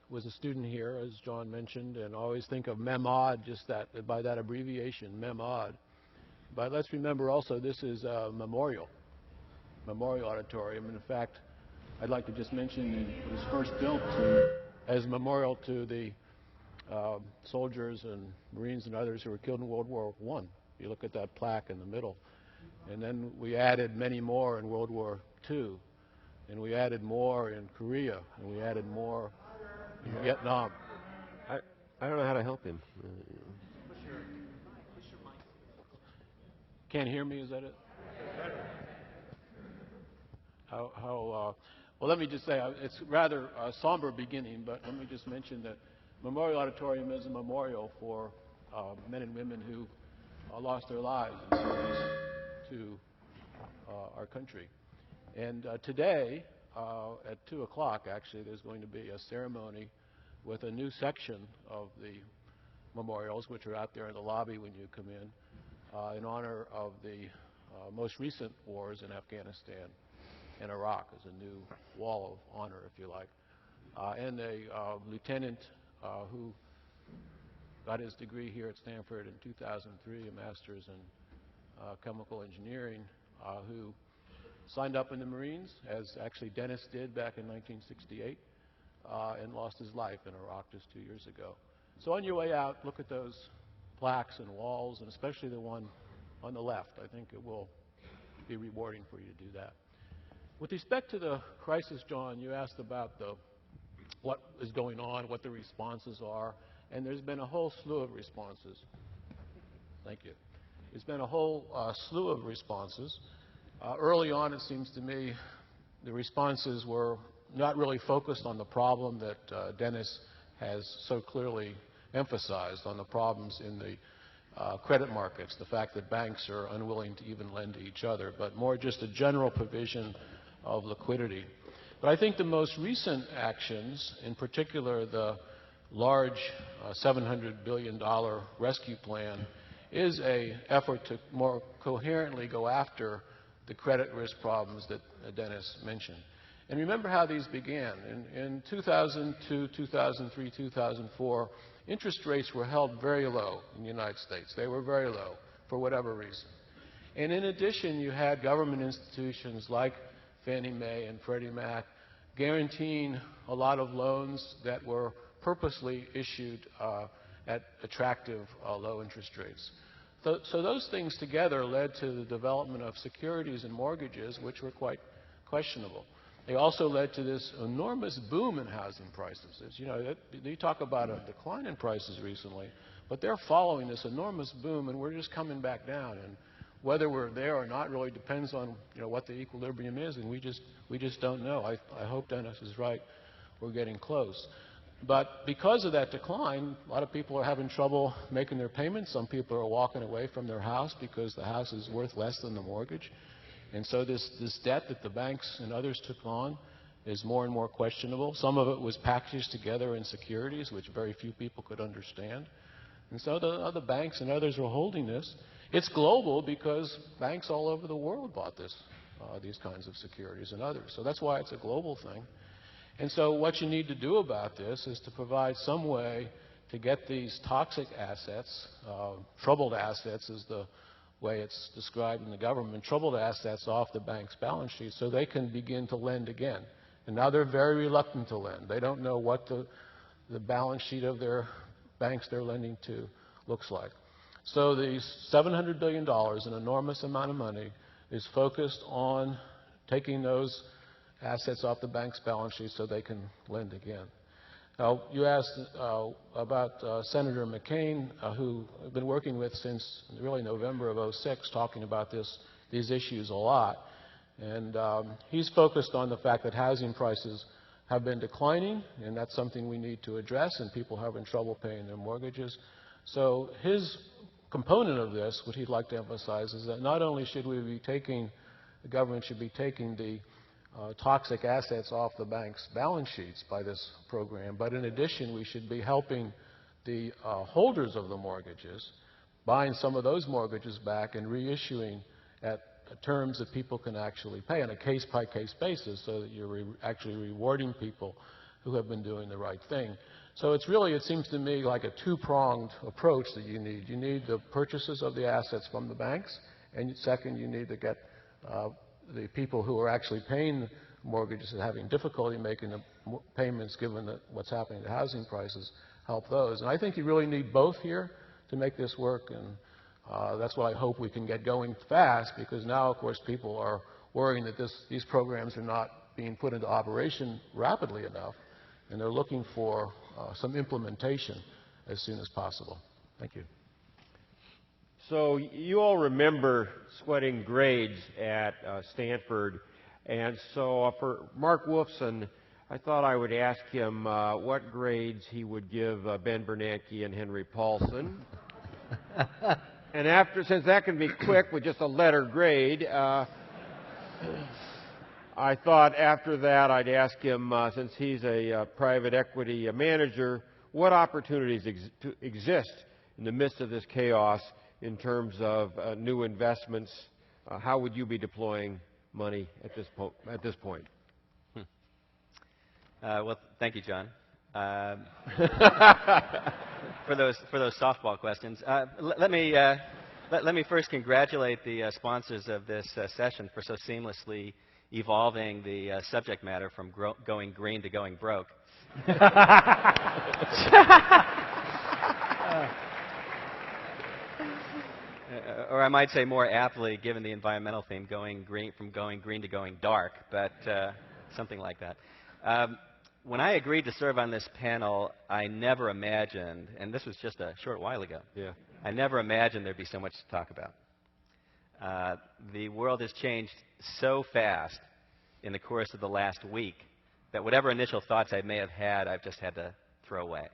was a student here, as John mentioned, and always think of MEMOD, just by that abbreviation, MEMOD. But let's remember also this is a memorial auditorium. And in fact, I'd like to just mention it was first built as a memorial to the soldiers and Marines and others who were killed in World War I. You look at that plaque in the middle. And then we added many more in World War II. And we added more in Korea. And we added more in Vietnam. I don't know how to help him. Can't hear me, is that it? Well, let me just say, it's rather a somber beginning, but let me just mention that Memorial Auditorium is a memorial for men and women who lost their lives in service to our country. And today, at 2 o'clock, actually, there's going to be a ceremony with a new section of the memorials, which are out there in the lobby when you come in honor of the most recent wars in Afghanistan and Iraq, as a new wall of honor, if you like. And a lieutenant who got his degree here at Stanford in 2003, a master's in chemical engineering, who signed up in the Marines, as actually Dennis did back in 1968, and lost his life in Iraq just 2 years ago. So on your way out, look at those plaques and walls, and especially the one on the left. I think it will be rewarding for you to do that. With respect to the crisis, John, you asked about what is going on, what the responses are, and there's been a whole slew of responses. Thank you. There's been a whole slew of responses. Early on, it seems to me, the responses were not really focused on the problem that Dennis has so clearly emphasized, on the problems in the credit markets, the fact that banks are unwilling to even lend to each other, but more just a general provision of liquidity. But I think the most recent actions, in particular the large $700 billion rescue plan, is an effort to more coherently go after the credit risk problems that Dennis mentioned. And remember how these began. In 2002, 2003, 2004, interest rates were held very low in the United States. They were very low for whatever reason. And in addition, you had government institutions like Fannie Mae and Freddie Mac guaranteeing a lot of loans that were purposely issued at attractive low interest rates. So those things together led to the development of securities and mortgages, which were quite questionable. They also led to this enormous boom in housing prices. You talk about a decline in prices recently, but they're following this enormous boom, and we're just coming back down. And whether we're there or not really depends on what the equilibrium is, and we just don't know. I hope Dennis is right. We're getting close. But because of that decline, a lot of people are having trouble making their payments. Some people are walking away from their house because the house is worth less than the mortgage. And so this debt that the banks and others took on is more and more questionable. Some of it was packaged together in securities, which very few people could understand. And so the other banks and others were holding this. It's global because banks all over the world bought these kinds of securities and others. So that's why it's a global thing. And so what you need to do about this is to provide some way to get these toxic assets, troubled assets is the way it's described in the government, troubled assets off the bank's balance sheet so they can begin to lend again. And now they're very reluctant to lend. They don't know what the balance sheet of their banks they're lending to looks like. So these $700 billion, an enormous amount of money, is focused on taking those assets off the bank's balance sheet so they can lend again. Now, you asked about Senator McCain, who I've been working with since really November of '06, talking about these issues a lot. And he's focused on the fact that housing prices have been declining, and that's something we need to address, and people having trouble paying their mortgages. So his component of this, what he'd like to emphasize, is that not only should we be taking, the government should be taking the toxic assets off the bank's balance sheets by this program, but in addition, we should be helping the holders of the mortgages, buying some of those mortgages back and reissuing at terms that people can actually pay on a case-by-case basis so that you're actually rewarding people who have been doing the right thing. So it's really, it seems to me, like a two-pronged approach that you need. You need the purchases of the assets from the banks, and second, you need to get the people who are actually paying mortgages and having difficulty making the payments given what's happening to housing prices, help those. And I think you really need both here to make this work, and that's what I hope we can get going fast, because now, of course, people are worrying that these programs are not being put into operation rapidly enough, and they're looking for some implementation as soon as possible. Thank you. So you all remember sweating grades at Stanford, and so for Mark Wolfson, I thought I would ask him what grades he would give Ben Bernanke and Henry Paulson. And since that can be quick with just a letter grade, I thought after that I'd ask him, since he's a private equity manager, what opportunities exist in the midst of this chaos in terms of new investments. How would you be deploying money at this point? Well, thank you, John, for those softball questions. Let me first congratulate the sponsors of this session for so seamlessly evolving the subject matter from going green to going broke. Or I might say more aptly, given the environmental theme, from going green to going dark, but something like that. When I agreed to serve on this panel, I never imagined, and this was just a short while ago, I never imagined there'd be so much to talk about. The world has changed so fast in the course of the last week that whatever initial thoughts I may have had, I've just had to throw away.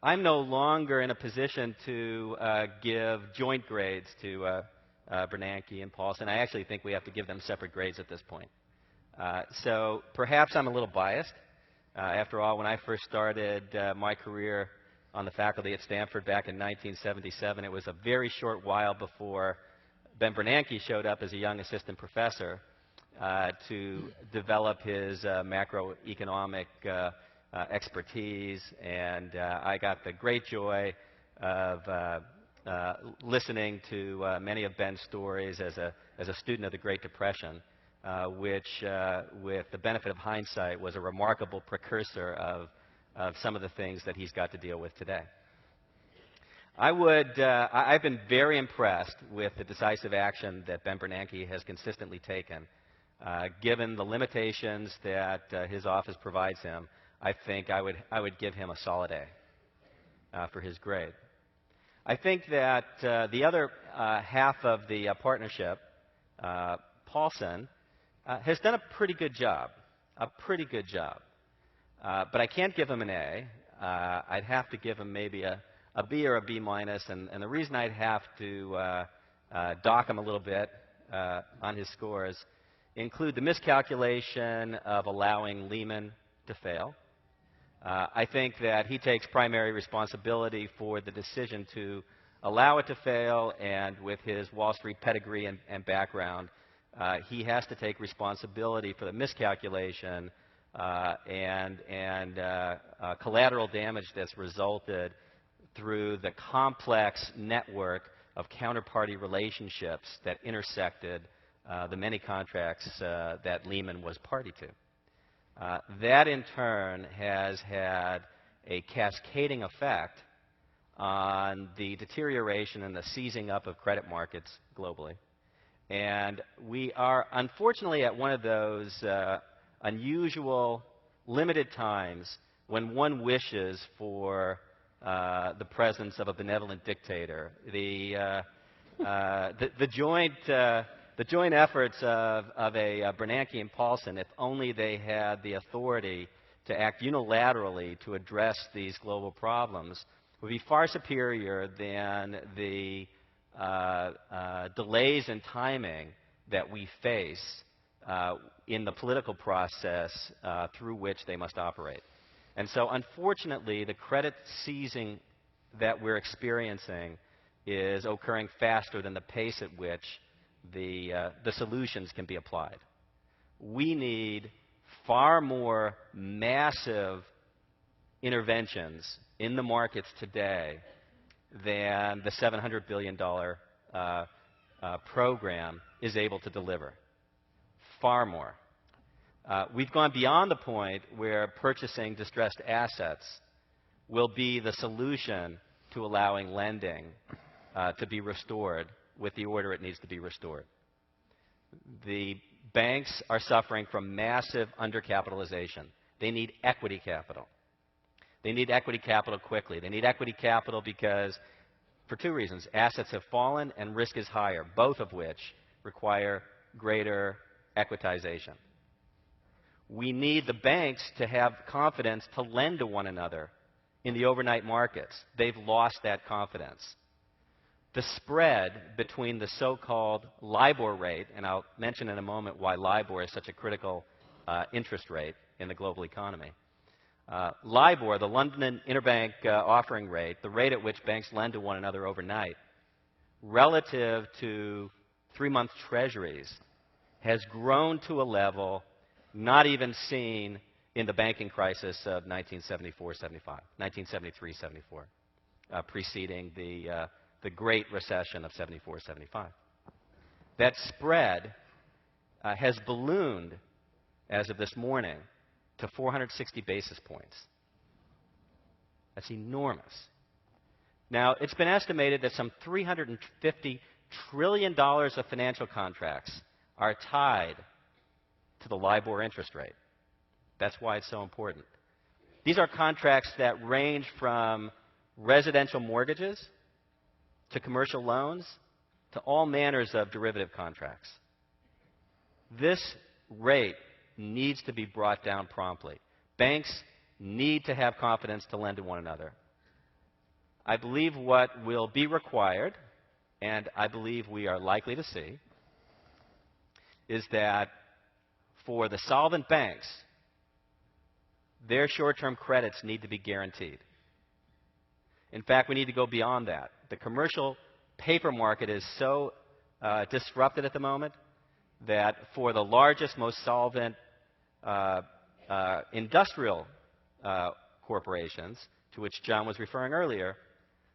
I'm no longer in a position to give joint grades to Bernanke and Paulson. I actually think we have to give them separate grades at this point. So perhaps I'm a little biased. After all, when I first started my career on the faculty at Stanford back in 1977, it was a very short while before Ben Bernanke showed up as a young assistant professor to develop his macroeconomic expertise, and I got the great joy of listening to many of Ben's stories as a student of the Great Depression, which, with the benefit of hindsight, was a remarkable precursor of some of the things that he's got to deal with today. I've been very impressed with the decisive action that Ben Bernanke has consistently taken. Given the limitations that his office provides him, I think I would give him a solid A for his grade. I think that the other half of the partnership, Paulson, has done a pretty good job, but I can't give him an A. I'd have to give him maybe a B or a B minus, and the reason I'd have to dock him a little bit on his scores include the miscalculation of allowing Lehman to fail. I think that he takes primary responsibility for the decision to allow it to fail, and with his Wall Street pedigree and background, he has to take responsibility for the miscalculation and collateral damage that's resulted through the complex network of counterparty relationships that intersected the many contracts that Lehman was party to. That in turn has had a cascading effect on the deterioration and the seizing up of credit markets globally. And we are unfortunately at one of those unusual, limited times when one wishes for the presence of a benevolent dictator. The joint efforts of a Bernanke and Paulson, if only they had the authority to act unilaterally to address these global problems, would be far superior than the delays in timing that we face in the political process through which they must operate. And so, unfortunately, the credit seizing that we're experiencing is occurring faster than the pace at which the solutions can be applied. We need far more massive interventions in the markets today than the $700 billion program is able to deliver. Far more. We've gone beyond the point where purchasing distressed assets will be the solution to allowing lending to be restored with the order it needs to be restored. The banks are suffering from massive undercapitalization. They need equity capital. They need equity capital quickly. They need equity capital because, for two reasons, assets have fallen and risk is higher, both of which require greater equitization. We need the banks to have confidence to lend to one another in the overnight markets. They've lost that confidence. The spread between the so-called LIBOR rate, and I'll mention in a moment why LIBOR is such a critical interest rate in the global economy. LIBOR, the London Interbank Offering Rate, the rate at which banks lend to one another overnight, relative to 3-month treasuries, has grown to a level not even seen in the banking crisis of 1973-74, preceding the Great Recession of 74-75. That spread has ballooned, as of this morning, to 460 basis points. That's enormous. Now, it's been estimated that some $350 trillion of financial contracts are tied to the LIBOR interest rate. That's why it's so important. These are contracts that range from residential mortgages to commercial loans to all manners of derivative contracts. This rate needs to be brought down promptly. Banks need to have confidence to lend to one another. I believe what will be required, and I believe we are likely to see, is that for the solvent banks, their short-term credits need to be guaranteed. In fact, we need to go beyond that. The commercial paper market is so disrupted at the moment that for the largest, most solvent industrial corporations, to which John was referring earlier,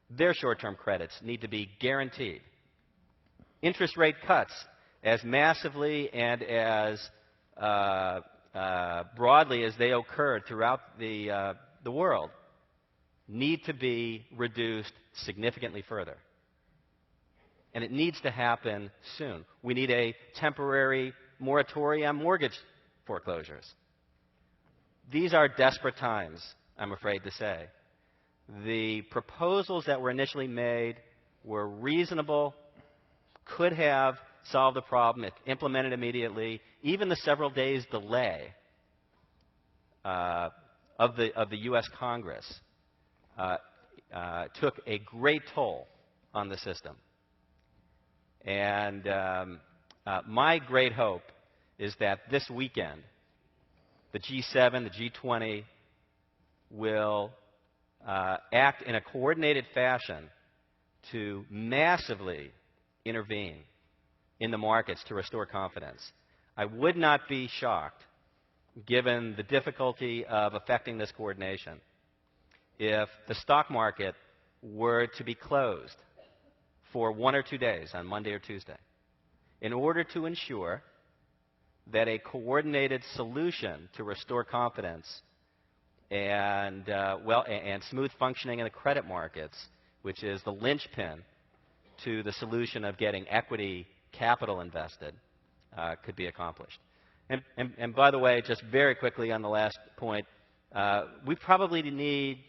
their short-term credits need to be guaranteed. Interest rate cuts, as massively and as broadly as they occurred throughout the world, need to be reduced significantly further. And it needs to happen soon. We need a temporary moratorium on mortgage foreclosures. These are desperate times, I'm afraid to say. The proposals that were initially made were reasonable, could have solved the problem if implemented immediately. Even the several days delay of the U.S. Congress took a great toll on the system. And my great hope is that this weekend, the G7, the G20 will act in a coordinated fashion to massively intervene in the markets to restore confidence. I would not be shocked, given the difficulty of effecting this coordination, if the stock market were to be closed for 1 or 2 days on Monday or Tuesday in order to ensure that a coordinated solution to restore confidence and smooth functioning in the credit markets, which is the linchpin to the solution of getting equity capital invested, could be accomplished. And by the way, just very quickly on the last point, we probably need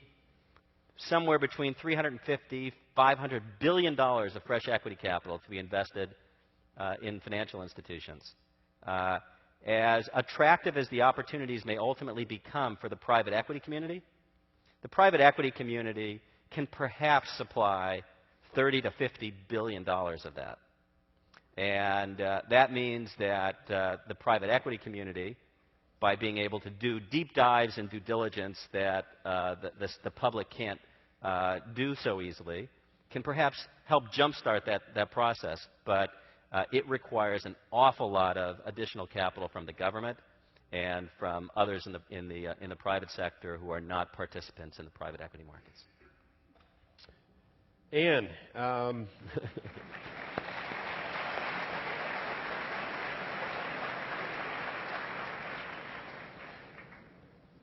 somewhere between $350, $500 billion of fresh equity capital to be invested in financial institutions. As attractive as the opportunities may ultimately become for the private equity community, the private equity community can perhaps supply $30 to $50 billion of that. And that means that the private equity community, by being able to do deep dives and due diligence that the public can't do so easily, can perhaps help jumpstart that process. But it requires an awful lot of additional capital from the government and from others in the private sector who are not participants in the private equity markets. Ann,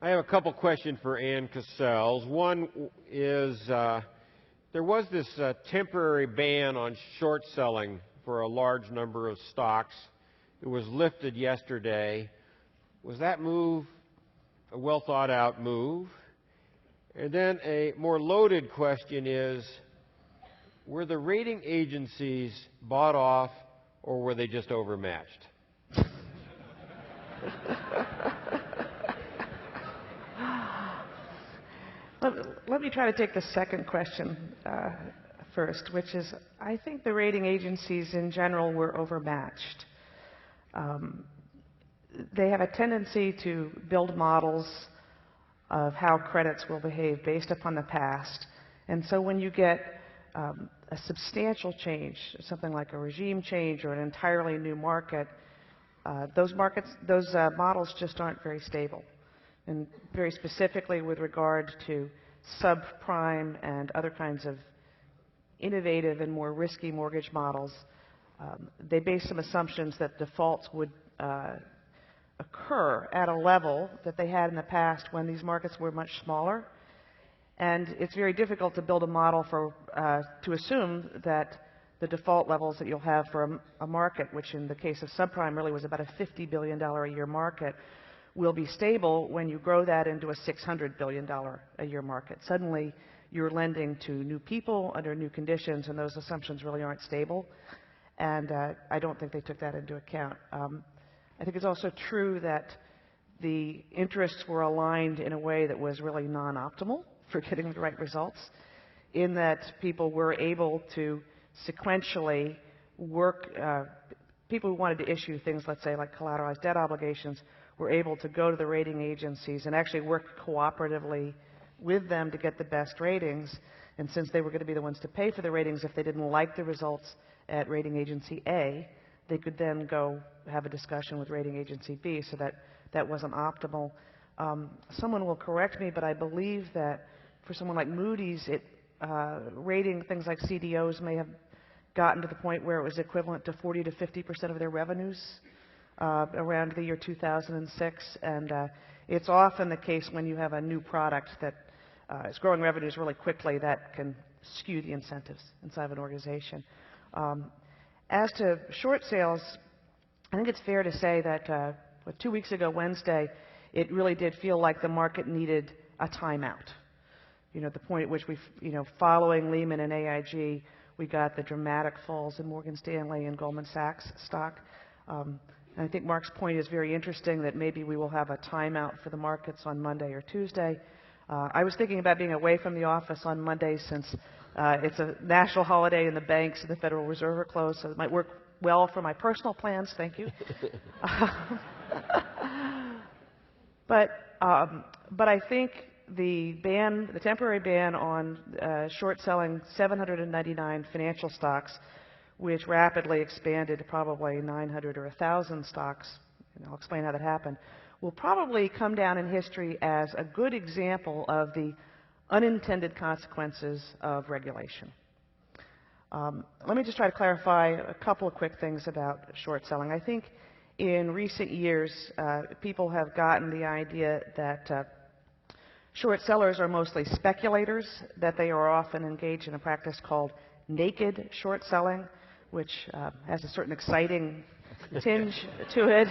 I have a couple questions for Ann Cassells. One is, there was this temporary ban on short selling for a large number of stocks. It was lifted yesterday. Was that move a well thought out move? And then a more loaded question is, were the rating agencies bought off or were they just overmatched? Let me try to take the second question first, which is, I think the rating agencies in general were overmatched. They have a tendency to build models of how credits will behave based upon the past. And so when you get a substantial change, something like a regime change or an entirely new market, those models just aren't very stable. And very specifically with regard to subprime and other kinds of innovative and more risky mortgage models, they base some assumptions that defaults would occur at a level that they had in the past when these markets were much smaller. And it's very difficult to build a model to assume that the default levels that you'll have for a market, which in the case of subprime really was about a $50 billion a year market, will be stable when you grow that into a $600 billion a year market. Suddenly, you're lending to new people under new conditions, and those assumptions really aren't stable. And I don't think they took that into account. I think it's also true that the interests were aligned in a way that was really non-optimal for getting the right results, in that people were able to sequentially work, people who wanted to issue things, let's say, like collateralized debt obligations, were able to go to the rating agencies and actually work cooperatively with them to get the best ratings. And since they were going to be the ones to pay for the ratings, if they didn't like the results at rating agency A, they could then go have a discussion with rating agency B, so that wasn't optimal. Someone will correct me, but I believe that for someone like Moody's, rating things like CDOs may have gotten to the point where it was equivalent to 40 to 50% of their revenues around the year 2006. And it's often the case when you have a new product that it's growing revenues really quickly, that can skew the incentives inside of an organization. As to short sales, I think it's fair to say that 2 weeks ago, Wednesday, it really did feel like the market needed a timeout. You know, the point at which we, following Lehman and AIG, we got the dramatic falls in Morgan Stanley and Goldman Sachs stock. And I think Mark's point is very interesting, that maybe we will have a timeout for the markets on Monday or Tuesday. I was thinking about being away from the office on Monday, since it's a national holiday and the banks and the Federal Reserve are closed, so it might work well for my personal plans. Thank you. But I think the temporary ban on short selling 799 financial stocks, which rapidly expanded to probably 900 or 1,000 stocks, and I'll explain how that happened, will probably come down in history as a good example of the unintended consequences of regulation. Let me just try to clarify a couple of quick things about short selling. I think in recent years, people have gotten the idea that short sellers are mostly speculators, that they are often engaged in a practice called naked short selling, which has a certain exciting tinge to it,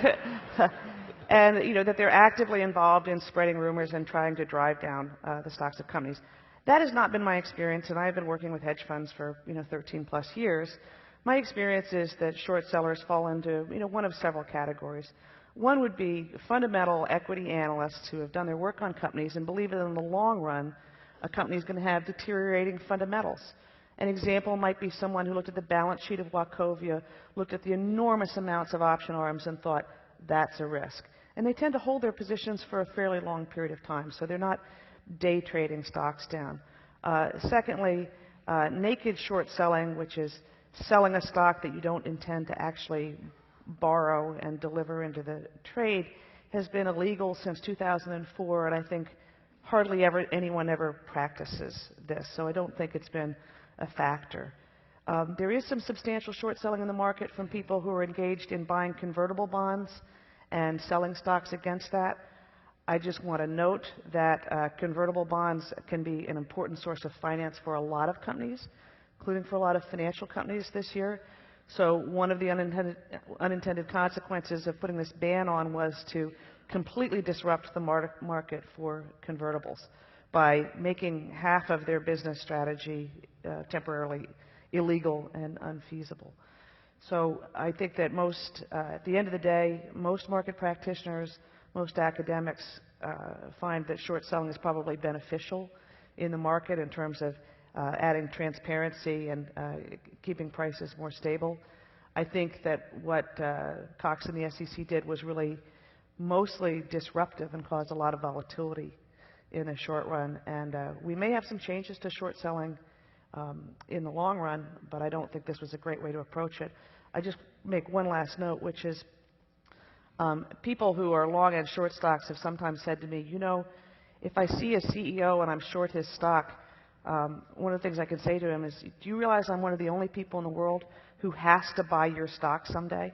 and that they're actively involved in spreading rumors and trying to drive down the stocks of companies. That has not been my experience, and I've been working with hedge funds for 13 plus years. My experience is that short sellers fall into one of several categories. One would be fundamental equity analysts who have done their work on companies and believe that in the long run a company is going to have deteriorating fundamentals. An example might be someone who looked at the balance sheet of Wachovia, looked at the enormous amounts of option arms and thought, that's a risk. And they tend to hold their positions for a fairly long period of time, so they're not day trading stocks down. Secondly, naked short selling, which is selling a stock that you don't intend to actually borrow and deliver into the trade, has been illegal since 2004, and I think hardly anyone ever practices this, so I don't think it's been a factor. There is some substantial short selling in the market from people who are engaged in buying convertible bonds and selling stocks against that. I just want to note that convertible bonds can be an important source of finance for a lot of companies, including for a lot of financial companies this year. So one of the unintended consequences of putting this ban on was to completely disrupt the market for convertibles by making half of their business strategy temporarily illegal and unfeasible. So I think that at the end of the day, most market practitioners, most academics find that short selling is probably beneficial in the market in terms of adding transparency and keeping prices more stable. I think that what Cox and the SEC did was really mostly disruptive and caused a lot of volatility in the short run. And we may have some changes to short selling in the long run, but I don't think this was a great way to approach it. I just make one last note, which is people who are long and short stocks have sometimes said to me, if I see a CEO and I'm short his stock, one of the things I can say to him is, do you realize I'm one of the only people in the world who has to buy your stock someday?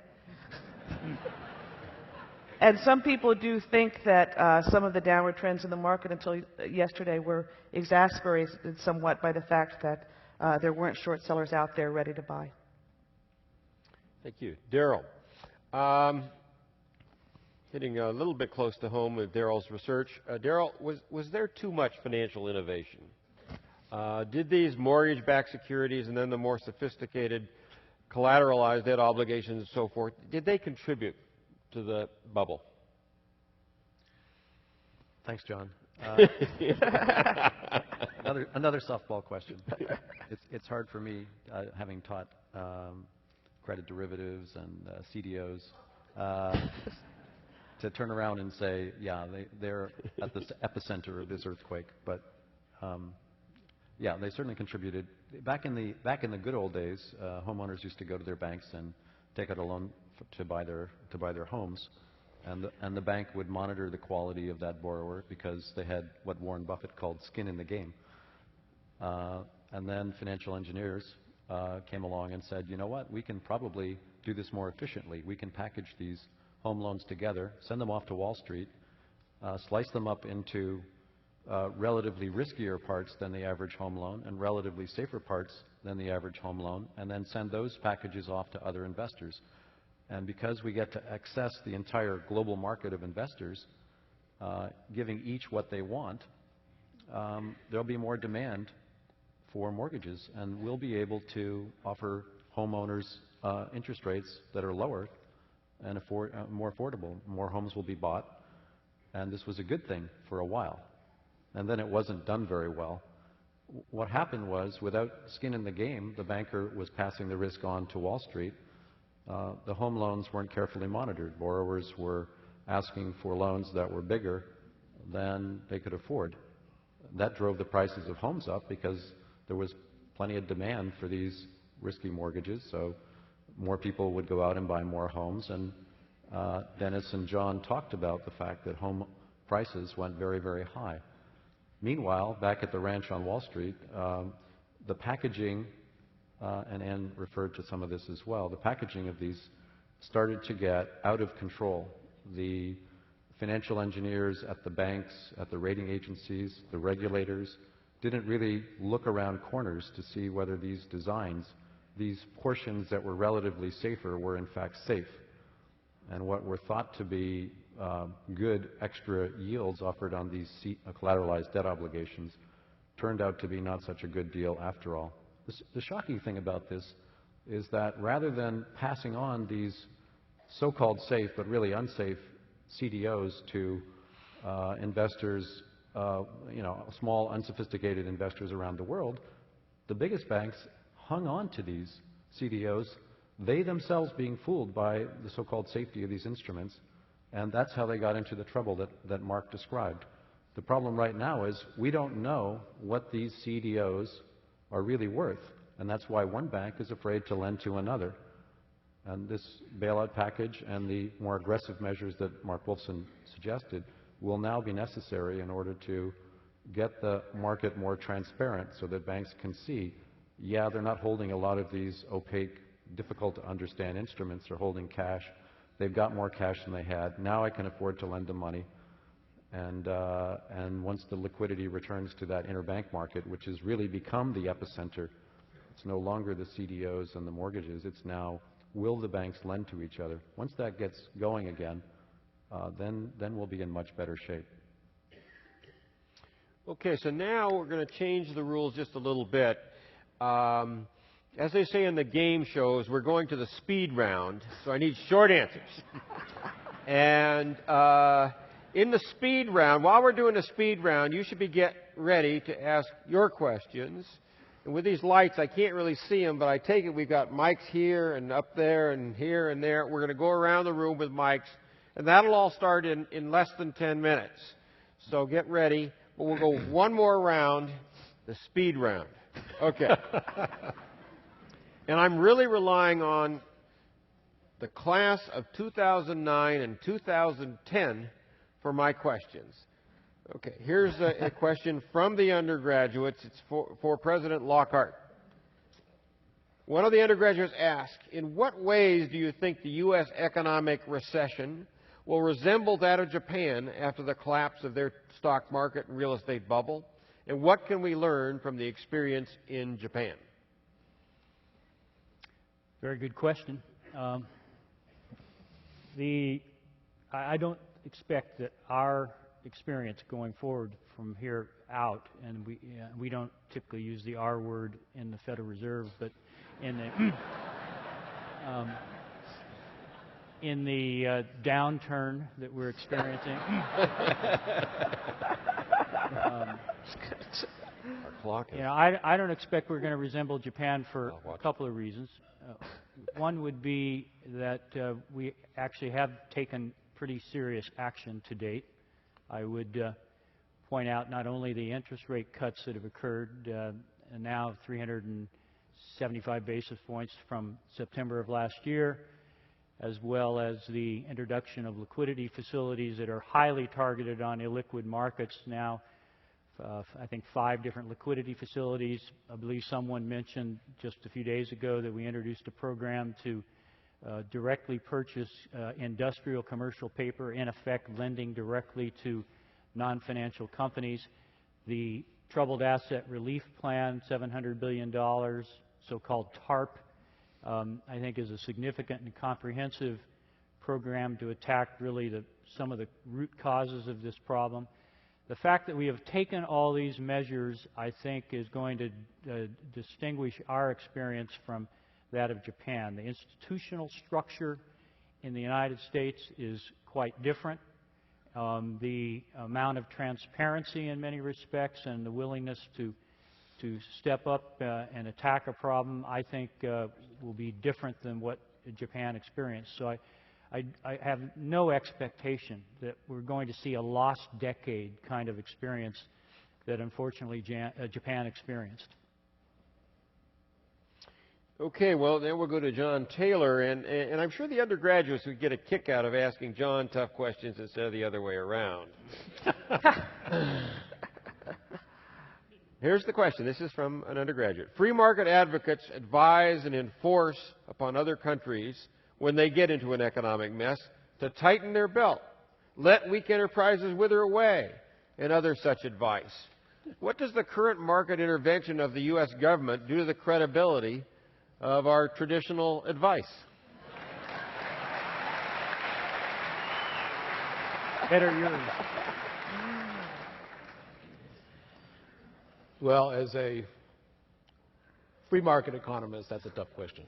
And some people do think that some of the downward trends in the market until yesterday were exacerbated somewhat by the fact that there weren't short sellers out there ready to buy. Thank you. Daryl. Hitting a little bit close to home with Daryl's research. Daryl, was there too much financial innovation? Did these mortgage-backed securities and then the more sophisticated collateralized debt obligations and so forth, did they contribute to the bubble? Thanks, John. Another softball question. It's hard for me, having taught credit derivatives and CDOs, to turn around and say, yeah, they're at the epicenter of this earthquake. But yeah, they certainly contributed. Back in the good old days, homeowners used to go to their banks and take out a loan to buy their homes, and the bank would monitor the quality of that borrower because they had what Warren Buffett called skin in the game. And then financial engineers came along and said, you know what, we can probably do this more efficiently. We can package these home loans together, send them off to Wall Street, slice them up into relatively riskier parts than the average home loan and relatively safer parts than the average home loan, and then send those packages off to other investors. And because we get to access the entire global market of investors, giving each what they want, there'll be more demand for mortgages, and we'll be able to offer homeowners interest rates that are lower and more affordable. More homes will be bought, and this was a good thing for a while. And then it wasn't done very well. What happened was, without skin in the game, the banker was passing the risk on to Wall Street. The home loans weren't carefully monitored. Borrowers were asking for loans that were bigger than they could afford. That drove the prices of homes up because there was plenty of demand for these risky mortgages, so more people would go out and buy more homes. And Dennis and John talked about the fact that home prices went very, very high. Meanwhile, back at the ranch on Wall Street, the packaging, and Ann referred to some of this as well, the packaging of these started to get out of control. The financial engineers at the banks, at the rating agencies, the regulators, didn't really look around corners to see whether these designs, these portions that were relatively safer, were in fact safe. And what were thought to be good extra yields offered on these collateralized debt obligations turned out to be not such a good deal after all. The shocking thing about this is that rather than passing on these so-called safe but really unsafe CDOs to investors, small unsophisticated investors around the world, the biggest banks hung on to these CDOs, they themselves being fooled by the so-called safety of these instruments, and that's how they got into the trouble that Mark described. The problem right now is we don't know what these CDOs are really worth, and that's why one bank is afraid to lend to another. And this bailout package and the more aggressive measures that Mark Wolfson suggested will now be necessary in order to get the market more transparent so that banks can see, yeah, they're not holding a lot of these opaque, difficult to understand instruments. They're holding cash. They've got more cash than they had. Now I can afford to lend them money. And once the liquidity returns to that interbank market, which has really become the epicenter, it's no longer the CDOs and the mortgages. It's now, will the banks lend to each other? Once that gets going again, then we'll be in much better shape. Okay, so now we're going to change the rules just a little bit. As they say in the game shows, we're going to the speed round, so I need short answers. And in the speed round, while we're doing the speed round, you should be ready to ask your questions. And with these lights, I can't really see them, but I take it we've got mics here and up there and here and there. We're going to go around the room with mics, and that'll all start in less than 10 minutes. So get ready. But we'll go one more round, the speed round. Okay. And I'm really relying on the class of 2009 and 2010 for my questions. Okay, here's a question from the undergraduates. It's for President Lockhart. One of the undergraduates asked, in what ways do you think the U.S. economic recession will resemble that of Japan after the collapse of their stock market and real estate bubble? And what can we learn from the experience in Japan? Very good question. I don't expect that our experience going forward from here out, and we don't typically use the R word in the Federal Reserve, but in the downturn that we're experiencing. I don't expect we're going to resemble Japan for a couple of reasons. One would be that we actually have taken pretty serious action to date. I would point out not only the interest rate cuts that have occurred, and now 375 basis points from September of last year, as well as the introduction of liquidity facilities that are highly targeted on illiquid markets now. I think 5 different liquidity facilities. I believe someone mentioned just a few days ago that we introduced a program to directly purchase industrial commercial paper, in effect lending directly to non-financial companies. The Troubled Asset Relief Plan, $700 billion, so-called TARP, I think is a significant and comprehensive program to attack really some of the root causes of this problem. The fact that we have taken all these measures, I think, is going to distinguish our experience from that of Japan. The institutional structure in the United States is quite different. The amount of transparency in many respects and the willingness to step up and attack a problem, I think, will be different than what Japan experienced. So I have no expectation that we're going to see a lost decade kind of experience that unfortunately Japan experienced. Okay, well, then we'll go to John Taylor, and I'm sure the undergraduates would get a kick out of asking John tough questions instead of the other way around. Here's the question. This is from an undergraduate. Free market advocates advise and enforce upon other countries when they get into an economic mess to tighten their belt, let weak enterprises wither away, and other such advice. What does the current market intervention of the U.S. government do to the credibility of our traditional advice? Better yours. Well, as a free market economist, that's a tough question.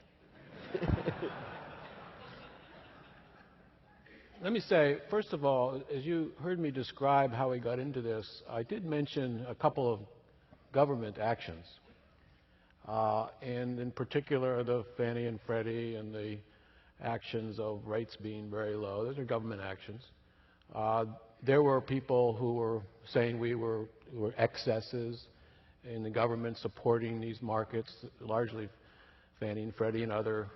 Let me say, first of all, as you heard me describe how we got into this, I did mention a couple of government actions. And in particular, the Fannie and Freddie and the actions of rates being very low. Those are government actions. There were people who were saying we were excesses in the government supporting these markets, largely Fannie and Freddie and other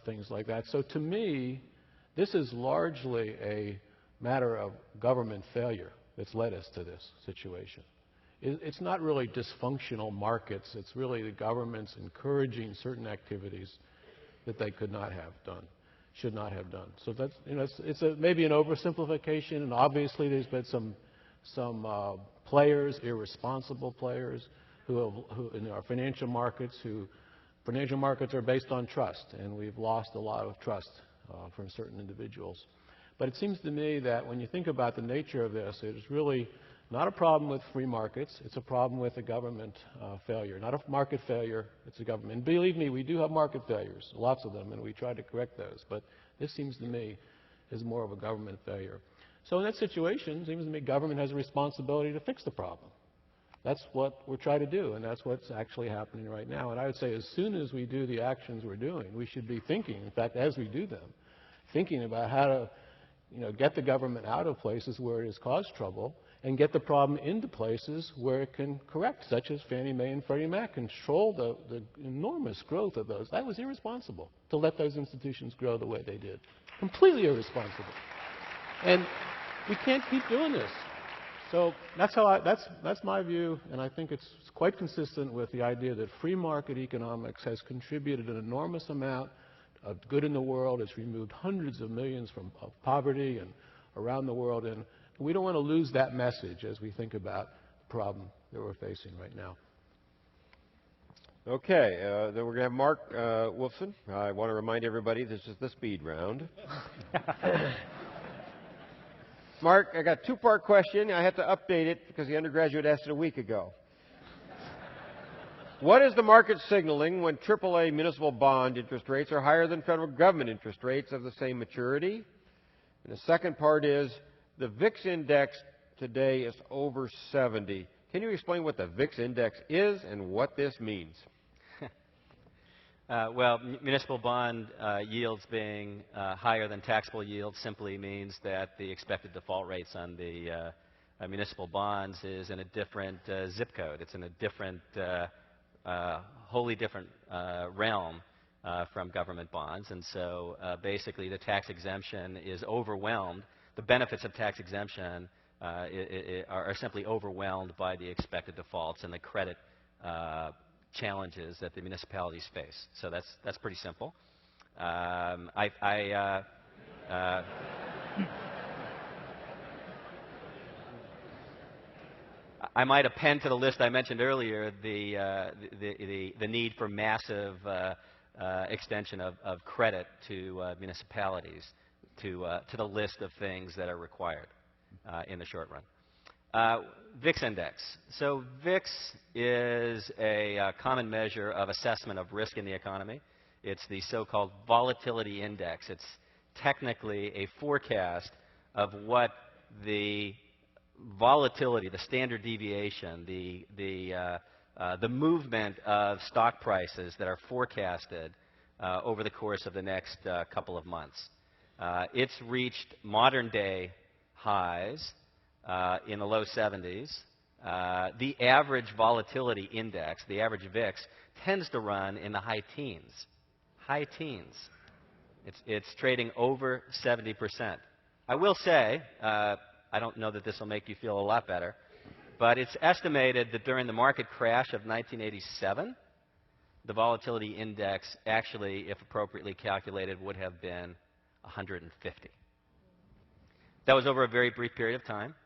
things like that. So to me, this is largely a matter of government failure that's led us to this situation. It's not really dysfunctional markets. It's really the government's encouraging certain activities that they could not have done, should not have done. So that's, it's maybe an oversimplification, and obviously there's been some players, irresponsible players, who in our financial markets, financial markets are based on trust, and we've lost a lot of trust from certain individuals. But it seems to me that when you think about the nature of this, it is really not a problem with free markets. It's a problem with a government failure. Not a market failure, it's a government. And believe me, we do have market failures, lots of them, and we try to correct those. But this seems to me is more of a government failure. So in that situation, it seems to me government has a responsibility to fix the problem. That's what we're trying to do, and that's what's actually happening right now. And I would say as soon as we do the actions we're doing, we should be thinking, in fact, as we do them, thinking about how to get the government out of places where it has caused trouble and get the problem into places where it can correct, such as Fannie Mae and Freddie Mac, control the enormous growth of those. That was irresponsible to let those institutions grow the way they did. Completely irresponsible. And we can't keep doing this. So that's my view, and I think it's quite consistent with the idea that free market economics has contributed an enormous amount of good in the world. It's removed hundreds of millions of poverty and around the world, and we don't want to lose that message as we think about the problem that we're facing right now. Okay, then we're going to have Mark Wolfson. I want to remind everybody this is the speed round. Mark, I got a two-part question. I have to update it because the undergraduate asked it a week ago. What is the market signaling when AAA municipal bond interest rates are higher than federal government interest rates of the same maturity? And the second part is the VIX index today is over 70. Can you explain what the VIX index is and what this means? Well, municipal bond yields being higher than taxable yields simply means that the expected default rates on the municipal bonds is in a different zip code. It's in a different, wholly different realm from government bonds. And so basically the tax exemption is overwhelmed. The benefits of tax exemption are simply overwhelmed by the expected defaults and the credit challenges that the municipalities face. So that's pretty simple. I I might append to the list I mentioned earlier the need for massive extension of credit to municipalities to the list of things that are required in the short run. VIX index. So VIX is a common measure of assessment of risk in the economy. It's the so-called volatility index. It's technically a forecast of what the volatility, the standard deviation, the movement of stock prices that are forecasted over the course of the next couple of months. It's reached modern day highs in the low 70s. The average volatility index, the average VIX, tends to run in the high teens. High teens. It's trading over 70%. I will say, I don't know that this will make you feel a lot better, but it's estimated that during the market crash of 1987, the volatility index actually, if appropriately calculated, would have been 150. That was over a very brief period of time.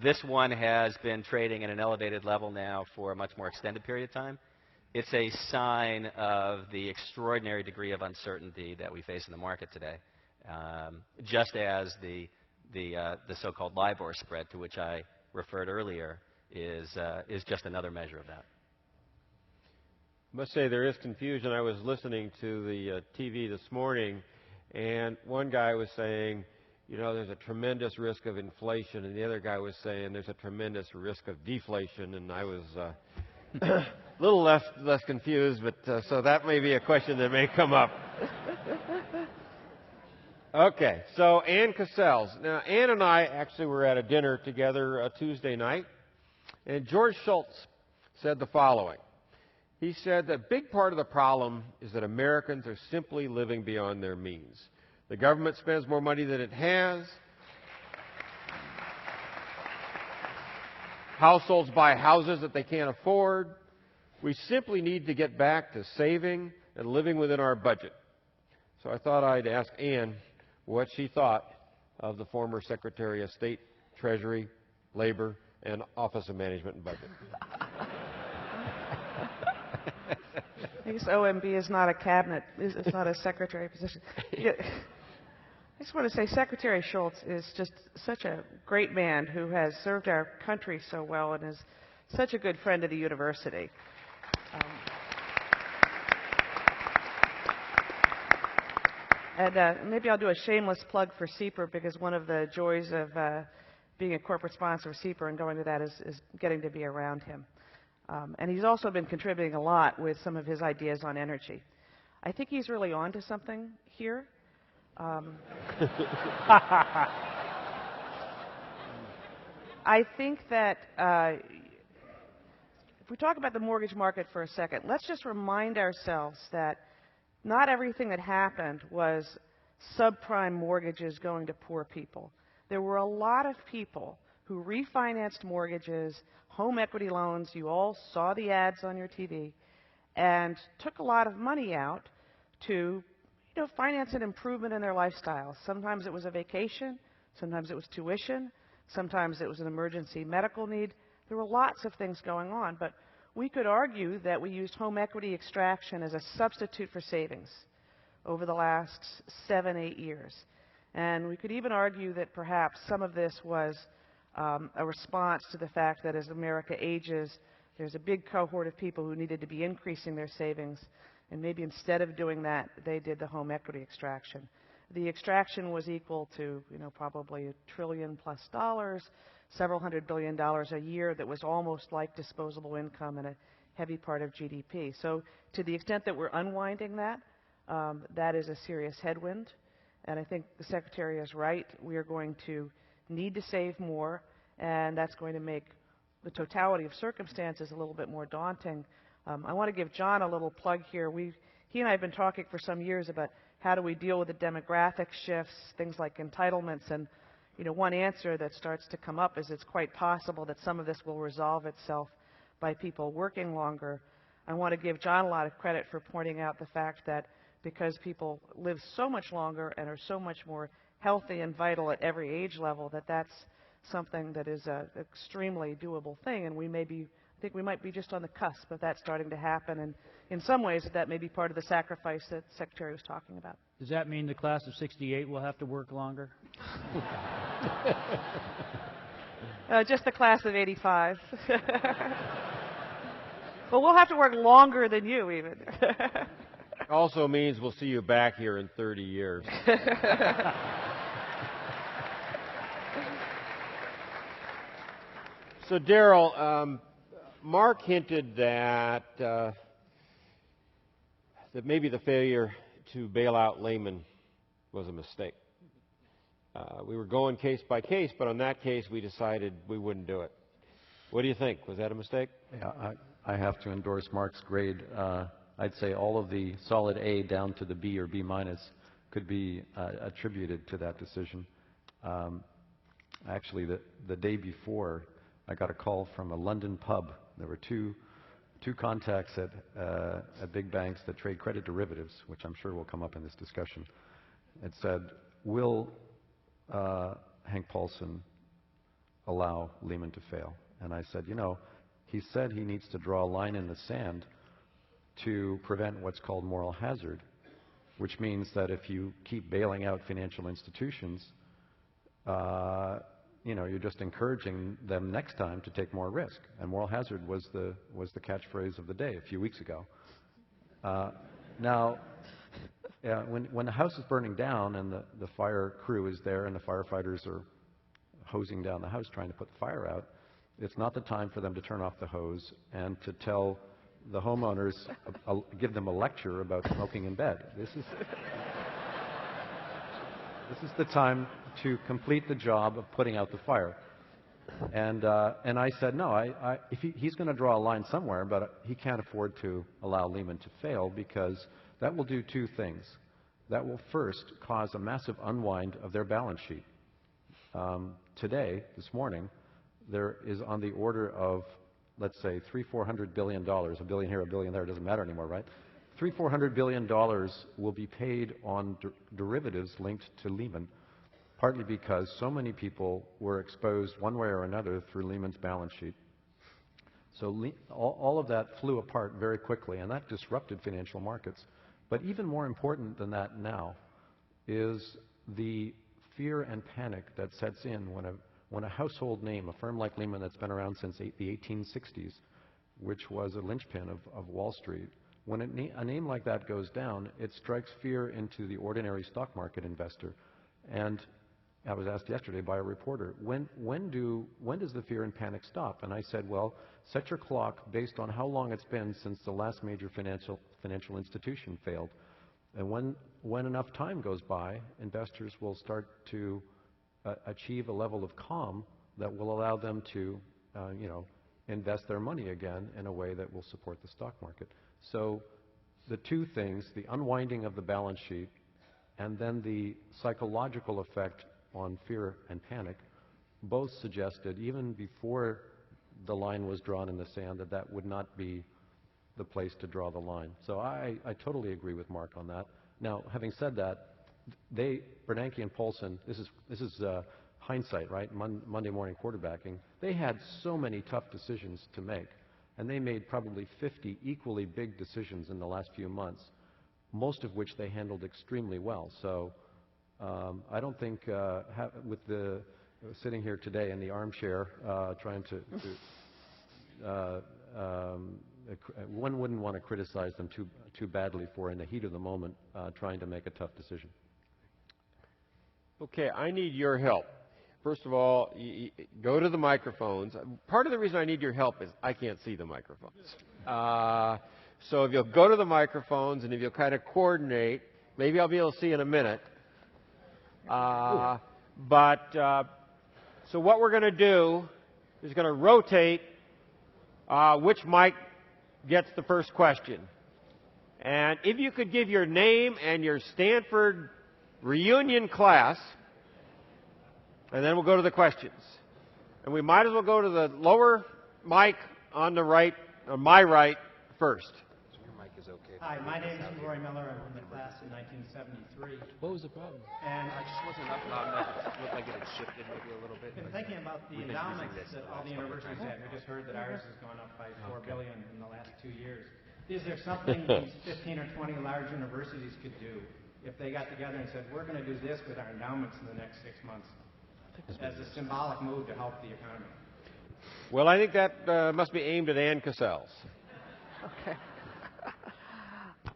This one has been trading at an elevated level now for a much more extended period of time. It's a sign of the extraordinary degree of uncertainty that we face in the market today, just as the so-called LIBOR spread, to which I referred earlier, is just another measure of that. I must say there is confusion. I was listening to the TV this morning, and one guy was saying, you know, there's a tremendous risk of inflation, and the other guy was saying there's a tremendous risk of deflation, and I was a little less confused, but so that may be a question that may come up. Okay, so Ann Cassells. Now, Ann and I actually were at a dinner together Tuesday night, and George Shultz said the following. He said that a big part of the problem is that Americans are simply living beyond their means. The government spends more money than it has. Households buy houses that they can't afford. We simply need to get back to saving and living within our budget. So I thought I'd ask Ann what she thought of the former Secretary of State, Treasury, Labor, and Office of Management and Budget. I guess OMB is not a cabinet, it's not a secretary position. Yeah, I just want to say Secretary Shultz is just such a great man who has served our country so well and is such a good friend of the university. And maybe I'll do a shameless plug for CEPR, because one of the joys of being a corporate sponsor of CEPR and going to that is getting to be around him. And he's also been contributing a lot with some of his ideas on energy. I think he's really on to something here. I think that if we talk about the mortgage market for a second, let's just remind ourselves that not everything that happened was subprime mortgages going to poor people. There were a lot of people who refinanced mortgages, home equity loans, you all saw the ads on your TV, and took a lot of money out to finance an improvement in their lifestyle. Sometimes it was a vacation, sometimes it was tuition, sometimes it was an emergency medical need. There were lots of things going on, but we could argue that we used home equity extraction as a substitute for savings over the last 7-8 years. And we could even argue that perhaps some of this was a response to the fact that as America ages, there's a big cohort of people who needed to be increasing their savings, and maybe instead of doing that, they did the home equity extraction. The extraction was equal to, probably $1 trillion+, several $100 billion a year that was almost like disposable income and a heavy part of GDP. So to the extent that we're unwinding that, that is a serious headwind. And I think the Secretary is right. We are going to need to save more, and that's going to make the totality of circumstances a little bit more daunting. I want to give John a little plug here. He and I have been talking for some years about how do we deal with the demographic shifts, things like entitlements, and one answer that starts to come up is it's quite possible that some of this will resolve itself by people working longer. I want to give John a lot of credit for pointing out the fact that because people live so much longer and are so much more healthy and vital at every age level, that's something that is an extremely doable thing, and I think we might be just on the cusp of that starting to happen, and in some ways that may be part of the sacrifice that the Secretary was talking about. Does that mean the class of '68 will have to work longer? Just the class of '85. But we'll have to work longer than you, even. Also means we'll see you back here in 30 years. So, Darrell, Mark hinted that maybe the failure to bail out Lehman was a mistake. We were going case by case, but on that case we decided we wouldn't do it. What do you think? Was that a mistake? Yeah, I have to endorse Mark's grade. I'd say all of the solid A down to the B or B minus could be attributed to that decision. Actually, the day before, I got a call from a London pub. There were two contacts at big banks that trade credit derivatives, which I'm sure will come up in this discussion. It said, will Hank Paulson allow Lehman to fail? And I said, you know, he said he needs to draw a line in the sand to prevent what's called moral hazard, which means that if you keep bailing out financial institutions, you know, you're just encouraging them next time to take more risk. And moral hazard was the catchphrase of the day a few weeks ago. Now, when the house is burning down and the fire crew is there and the firefighters are hosing down the house trying to put the fire out, it's not the time for them to turn off the hose and to tell the homeowners, give them a lecture about smoking in bed. This is the time to complete the job of putting out the fire. And I said, no, he's going to draw a line somewhere, but he can't afford to allow Lehman to fail, because that will do two things. That will first cause a massive unwind of their balance sheet. Today, this morning, there is on the order of, let's say, $300–400 billion, a billion here, a billion there, it doesn't matter anymore, right? $300–400 billion will be paid on derivatives linked to Lehman, partly because so many people were exposed one way or another through Lehman's balance sheet. So all of that flew apart very quickly, and that disrupted financial markets. But even more important than that now is the fear and panic that sets in when a household name, a firm like Lehman that's been around since the 1860s, which was a linchpin of Wall Street, when a name like that goes down, it strikes fear into the ordinary stock market investor. And I was asked yesterday by a reporter, when does the fear and panic stop? And I said, well, set your clock based on how long it's been since the last major financial institution failed. And when enough time goes by, investors will start to achieve a level of calm that will allow them to, invest their money again in a way that will support the stock market. So the two things, the unwinding of the balance sheet and then the psychological effect on fear and panic, both suggested, even before the line was drawn in the sand, that would not be the place to draw the line. So I totally agree with Mark on that. Now, having said that, Bernanke and Paulson, this is hindsight, right? Monday morning quarterbacking. They had so many tough decisions to make, and they made probably 50 equally big decisions in the last few months, most of which they handled extremely well. So I don't think, with the sitting here today in the armchair, trying to one wouldn't want to criticize them too badly for, in the heat of the moment, trying to make a tough decision. Okay, I need your help. First of all, go to the microphones. Part of the reason I need your help is I can't see the microphones. So if you'll go to the microphones and if you'll kind of coordinate, maybe I'll be able to see in a minute. So what we're going to do is going to rotate which mic gets the first question. And if you could give your name and your Stanford reunion class, and then we'll go to the questions. And we might as well go to the lower mic on the right, on my right, first. So your mic is over Okay. Hi, my name is Roy Miller. I'm from the class in 1973. What was the problem? And I just wasn't up loud enough. It looked like it had shifted maybe a little bit. I've been thinking about the endowments that all the universities have. We just heard that ours has gone up by $4 billion in the last 2 years. Is there something these 15 or 20 large universities could do if they got together and said, we're going to do this with our endowments in the next 6 months as a symbolic move to help the economy? Well, I think that must be aimed at Ann Cassells. Okay.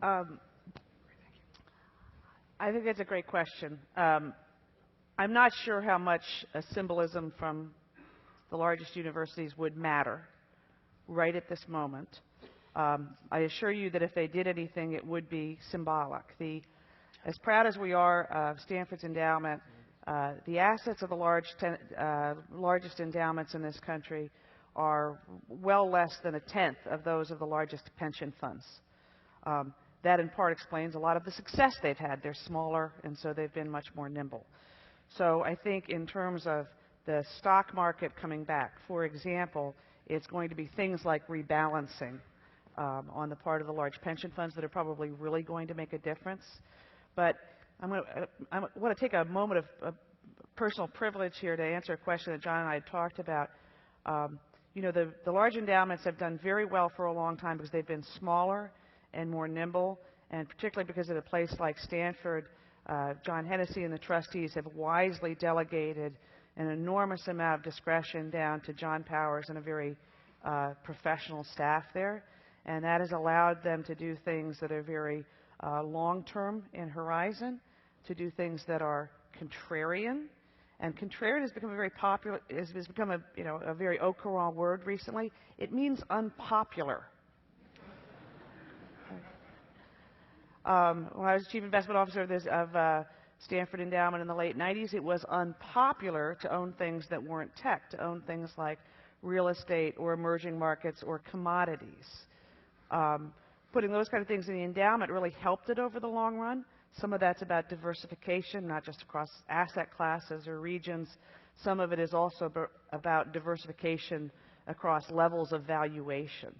I think that's a great question. I'm not sure how much symbolism from the largest universities would matter right at this moment. I assure you that if they did anything, it would be symbolic. As proud as we are of Stanford's endowment, the assets of the largest endowments in this country are well less than a tenth of those of the largest pension funds. That in part explains a lot of the success they've had. They're smaller, and so they've been much more nimble. So I think in terms of the stock market coming back, for example, it's going to be things like rebalancing on the part of the large pension funds that are probably really going to make a difference. But I want to take a moment of personal privilege here to answer a question that John and I had talked about. You know, the large endowments have done very well for a long time because they've been smaller and more nimble, and particularly because at a place like Stanford, John Hennessy and the trustees have wisely delegated an enormous amount of discretion down to John Powers and a very professional staff there, and that has allowed them to do things that are very long-term in horizon, to do things that are contrarian. And contrarian has become a very popular, has become a very au courant word recently. It means unpopular. When I was Chief Investment Officer of Stanford Endowment in the late 90s, it was unpopular to own things that weren't tech, to own things like real estate or emerging markets or commodities. Putting those kind of things in the endowment really helped it over the long run. Some of that's about diversification, not just across asset classes or regions. Some of it is also about diversification across levels of valuation.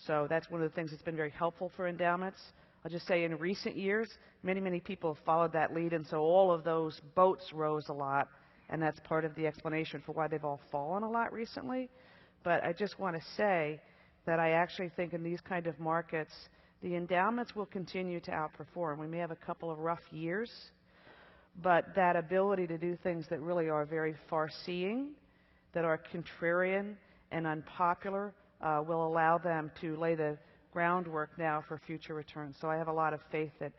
So that's one of the things that's been very helpful for endowments. I'll just say in recent years, many people have followed that lead, and so all of those boats rose a lot, and that's part of the explanation for why they've all fallen a lot recently. But I just want to say that I actually think in these kind of markets, the endowments will continue to outperform. We may have a couple of rough years, but that ability to do things that really are very far-seeing, that are contrarian and unpopular, will allow them to lay the groundwork now for future returns. So I have a lot of faith that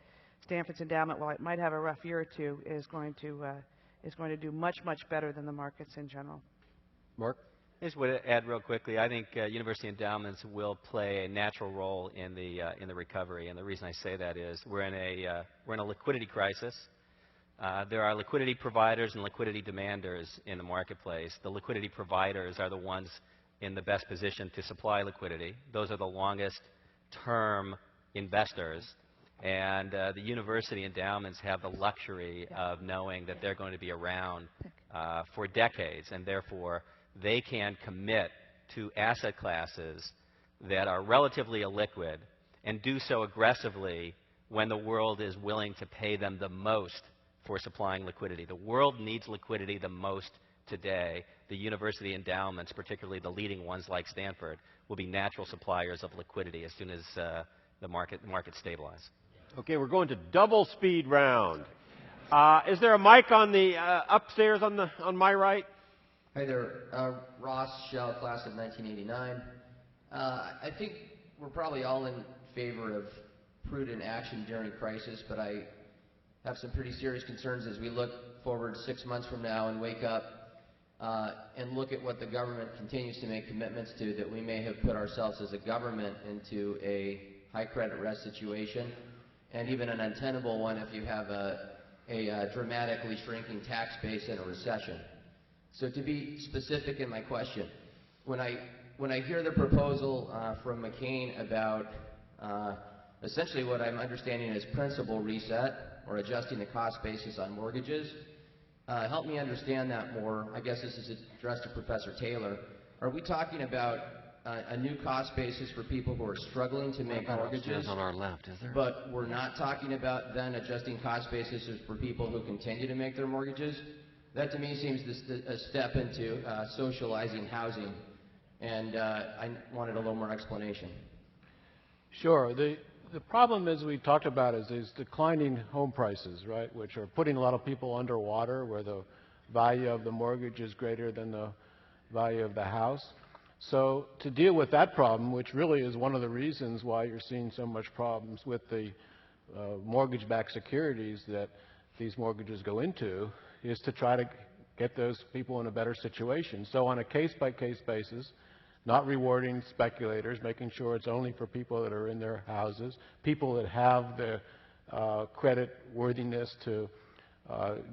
Stanford's endowment, while it might have a rough year or two, is going to do much better than the markets in general. Mark? I just want to add real quickly, I think university endowments will play a natural role in the recovery, and the reason I say that is we're in a liquidity crisis. There are liquidity providers and liquidity demanders in the marketplace. The liquidity providers are the ones in the best position to supply liquidity. Those are the longest term investors, and the university endowments have the luxury of knowing that they're going to be around for decades, and therefore they can commit to asset classes that are relatively illiquid and do so aggressively when the world is willing to pay them the most for supplying liquidity. The world needs liquidity the most today. The university endowments, particularly the leading ones like Stanford, will be natural suppliers of liquidity as soon as the market stabilizes. Okay, we're going to double speed round. Is there a mic on the upstairs on my right? Hi there, Ross Shell, class of 1989. I think we're probably all in favor of prudent action during crisis, but I have some pretty serious concerns as we look forward 6 months from now and wake up and look at what the government continues to make commitments to, that we may have put ourselves as a government into a high credit risk situation, and even an untenable one if you have a dramatically shrinking tax base in a recession. So to be specific in my question, when I hear the proposal from McCain about essentially what I'm understanding is principal reset or adjusting the cost basis on mortgages, help me understand that more. I guess this is addressed to Professor Taylor. Are we talking about a new cost basis for people who are struggling to make mortgages. On our left, is there? But we're not talking about then adjusting cost basis for people who continue to make their mortgages. That to me seems a step into socializing housing, and I wanted a little more explanation. Sure. The problem, as we talked about, is these declining home prices, right, which are putting a lot of people underwater, where the value of the mortgage is greater than the value of the house. So to deal with that problem, which really is one of the reasons why you're seeing so much problems with the mortgage-backed securities that these mortgages go into, is to try to get those people in a better situation. So on a case-by-case basis, not rewarding speculators, making sure it's only for people that are in their houses, people that have the credit worthiness to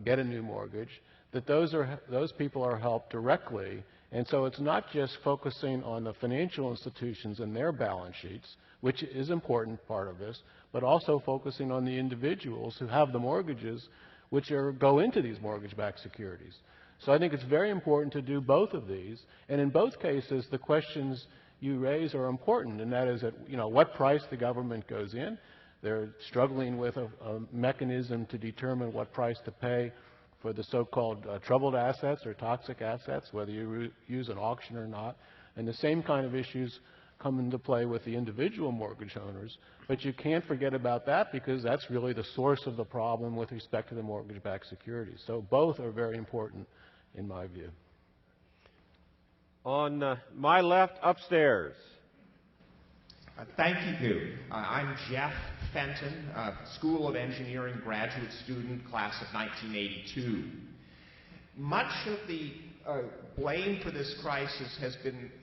get a new mortgage, that those people are helped directly. And so it's not just focusing on the financial institutions and their balance sheets, which is an important part of this, but also focusing on the individuals who have the mortgages which go into these mortgage-backed securities. So I think it's very important to do both of these, and in both cases the questions you raise are important, and that is at what price the government goes in. They're struggling with a mechanism to determine what price to pay for the so-called troubled assets or toxic assets, whether you use an auction or not, and the same kind of issues come into play with the individual mortgage owners, but you can't forget about that because that's really the source of the problem with respect to the mortgage-backed securities. So both are very important in my view. On my left, upstairs. Thank you. I'm Jeff Fenton, School of Engineering graduate student, class of 1982. Much of the blame for this crisis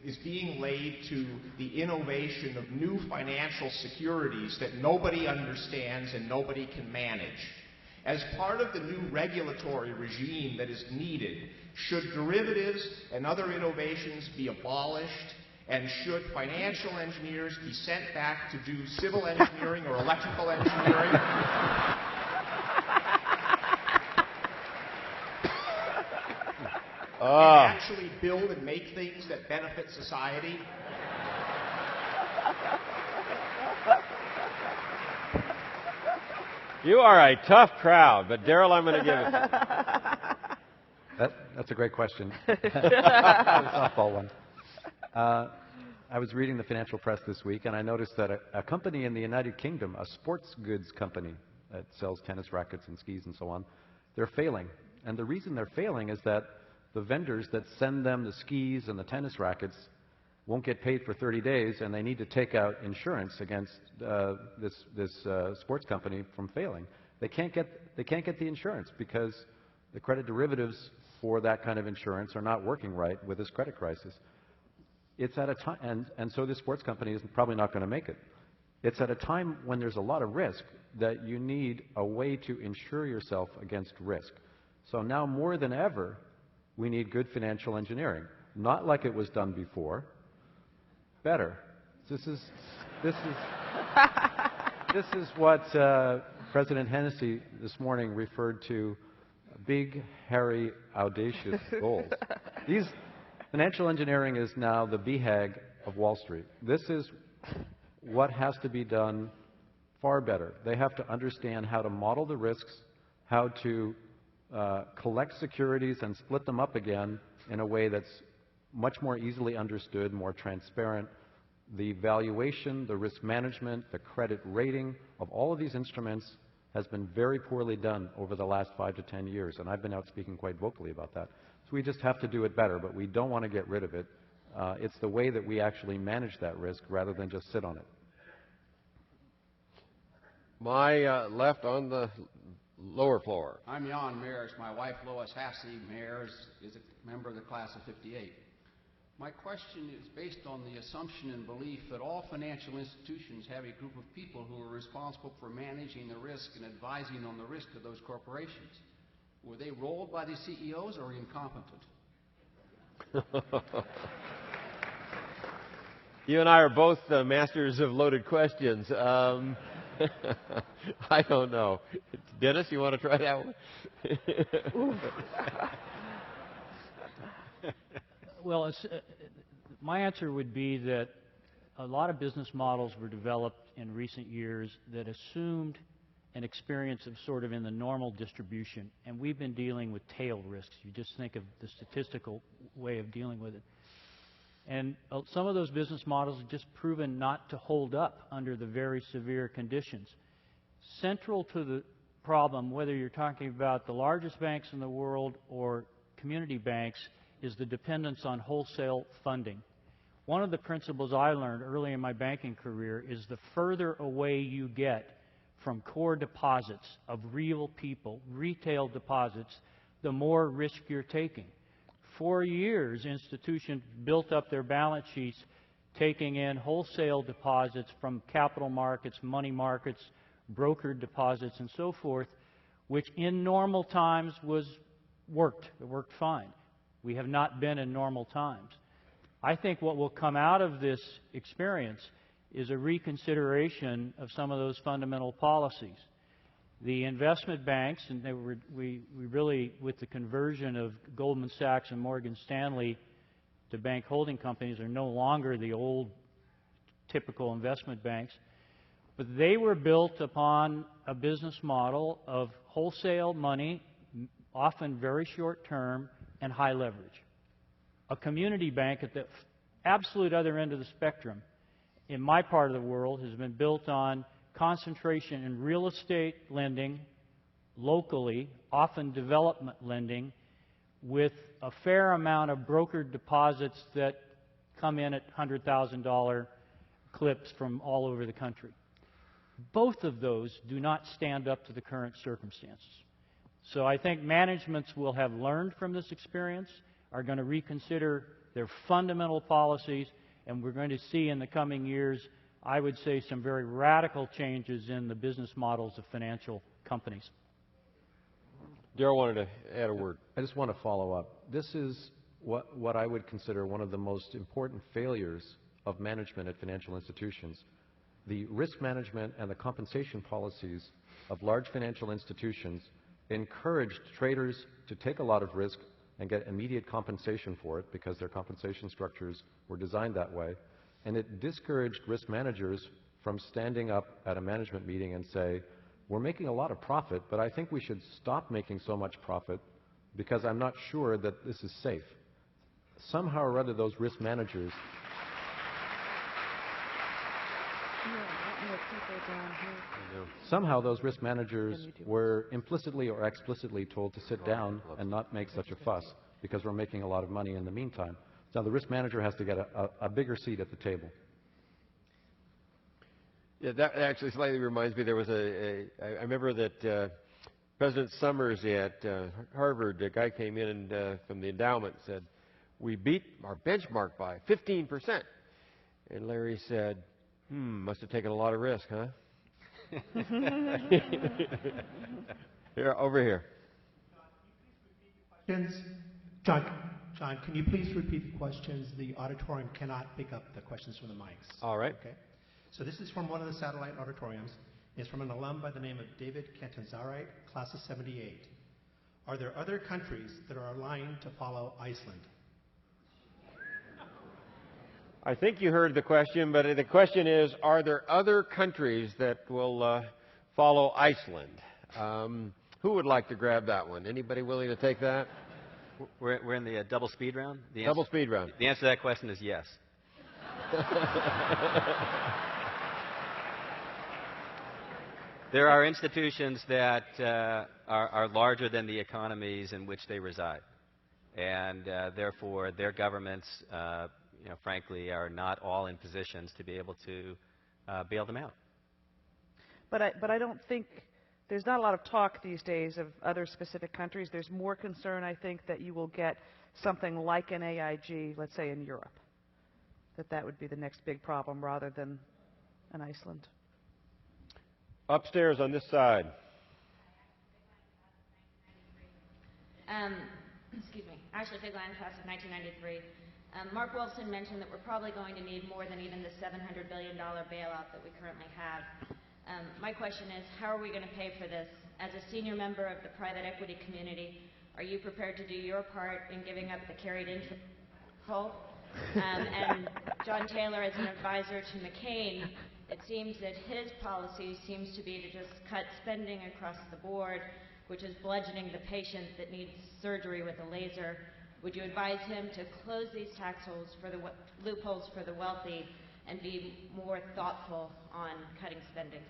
is being laid to the innovation of new financial securities that nobody understands and nobody can manage. As part of the new regulatory regime that is needed, should derivatives and other innovations be abolished, and should financial engineers be sent back to do civil engineering or electrical engineering? And actually build and make things that benefit society? You are a tough crowd, but Darrell, I'm going to give it to you. That's a great question. A softball one. I was reading the financial press this week, and I noticed that a company in the United Kingdom, a sports goods company that sells tennis rackets and skis and so on, they're failing. And the reason they're failing is that the vendors that send them the skis and the tennis rackets won't get paid for 30 days, and they need to take out insurance against this sports company from failing. They can't get the insurance because the credit derivatives for that kind of insurance are not working right with this credit crisis. It's at a time, and so this sports company is probably not going to make it. It's at a time when there's a lot of risk that you need a way to insure yourself against risk. So now more than ever, we need good financial engineering. Not like it was done before, better. This is what President Hennessy this morning referred to big, hairy, audacious goals. Financial engineering is now the BHAG of Wall Street. This is what has to be done far better. They have to understand how to model the risks, how to collect securities and split them up again in a way that's much more easily understood, more transparent. The valuation, the risk management, the credit rating of all of these instruments has been very poorly done over the last 5 to 10 years, and I've been out speaking quite vocally about that. So we just have to do it better, but we don't want to get rid of it. It's the way that we actually manage that risk rather than just sit on it. My left on the lower floor. I'm Jan Mears. My wife Lois Hassey Mears is a member of the class of '58. My question is based on the assumption and belief that all financial institutions have a group of people who are responsible for managing the risk and advising on the risk of those corporations. Were they rolled by the CEOs or incompetent? You and I are both masters of loaded questions. I don't know. Dennis, you want to try that one? Well, My answer would be that a lot of business models were developed in recent years that assumed an experience of sort of in the normal distribution, and we've been dealing with tail risks. You just think of the statistical way of dealing with it. And some of those business models have just proven not to hold up under the very severe conditions. Central to the problem, whether you're talking about the largest banks in the world or community banks, is the dependence on wholesale funding. One of the principles I learned early in my banking career is the further away you get from core deposits of real people, retail deposits, the more risk you're taking. For years, institutions built up their balance sheets taking in wholesale deposits from capital markets, money markets, brokered deposits, and so forth, which in normal times worked. It worked fine. We have not been in normal times. I think what will come out of this experience is a reconsideration of some of those fundamental policies. The investment banks, and we really, with the conversion of Goldman Sachs and Morgan Stanley to bank holding companies, are no longer the old typical investment banks. But they were built upon a business model of wholesale money, often very short term, and high leverage. A community bank at the absolute other end of the spectrum in my part of the world has been built on concentration in real estate lending, locally, often development lending, with a fair amount of brokered deposits that come in at $100,000 clips from all over the country. Both of those do not stand up to the current circumstances. So I think managements will have learned from this experience, are going to reconsider their fundamental policies, and we're going to see in the coming years, I would say, some very radical changes in the business models of financial companies. Darrell wanted to add a word. I just want to follow up. This is what I would consider one of the most important failures of management at financial institutions. The risk management and the compensation policies of large financial institutions encouraged traders to take a lot of risk and get immediate compensation for it because their compensation structures were designed that way. And it discouraged risk managers from standing up at a management meeting and say, we're making a lot of profit, but I think we should stop making so much profit because I'm not sure that this is safe. Somehow or other, those risk managers were implicitly or explicitly told to sit down and not make such a fuss because we're making a lot of money in the meantime. So the risk manager has to get a bigger seat at the table. Yeah, that actually slightly reminds me, there was I remember that President Summers at Harvard, a guy came in and, from the endowment and said, we beat our benchmark by 15%. And Larry said, must have taken a lot of risk, huh? Here, over here. John, can you please repeat the questions? The auditorium cannot pick up the questions from the mics. All right. Okay. So this is from one of the satellite auditoriums. It's from an alum by the name of David Cantanzarite, class of 78. Are there other countries that are aligned to follow Iceland? I think you heard the question, but the question is, are there other countries that will follow Iceland? Who would like to grab that one? Anybody willing to take that? We're in the double speed round? Double speed round. The answer to that question is yes. There are institutions that are larger than the economies in which they reside. And therefore, their governments, frankly, are not all in positions to be able to bail them out. But I don't think, there's not a lot of talk these days of other specific countries. There's more concern, I think, that you will get something like an AIG, let's say in Europe. That would be the next big problem rather than an Iceland. Upstairs on this side. Excuse me. Ashley Figline, class of 1993. Mark Wolfson mentioned that we're probably going to need more than even the $700 billion bailout that we currently have. My question is, how are we going to pay for this? As a senior member of the private equity community, are you prepared to do your part in giving up the carried interest? And John Taylor, as an advisor to McCain, it seems that his policy seems to be to just cut spending across the board, which is bludgeoning the patient that needs surgery with a laser. Would you advise him to close these tax loopholes for the wealthy and be more thoughtful on cutting spending?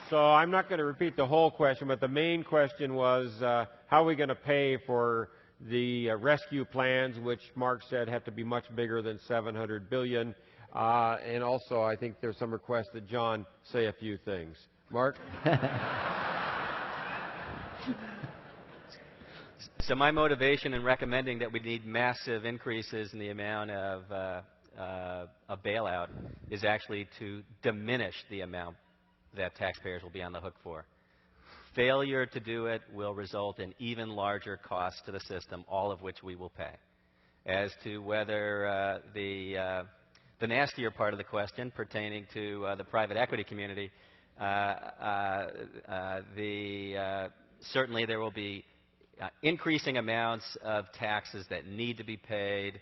So I'm not going to repeat the whole question, but the main question was how are we going to pay for the rescue plans, which Mark said have to be much bigger than $700 billion. And also, I think there's some request that John say a few things. Mark? So my motivation in recommending that we need massive increases in the amount of a bailout is actually to diminish the amount that taxpayers will be on the hook for. Failure to do it will result in even larger costs to the system, all of which we will pay. As to whether the nastier part of the question pertaining to the private equity community, certainly there will be increasing amounts of taxes that need to be paid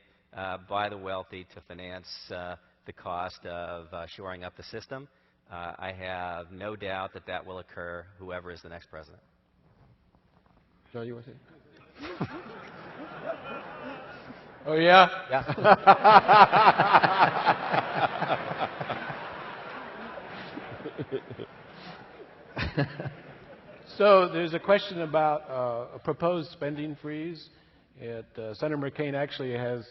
by the wealthy to finance the cost of shoring up the system. I have no doubt that that will occur, whoever is the next president. John, you want to say? Oh, yeah? Yeah. So there's a question about a proposed spending freeze. Senator McCain actually has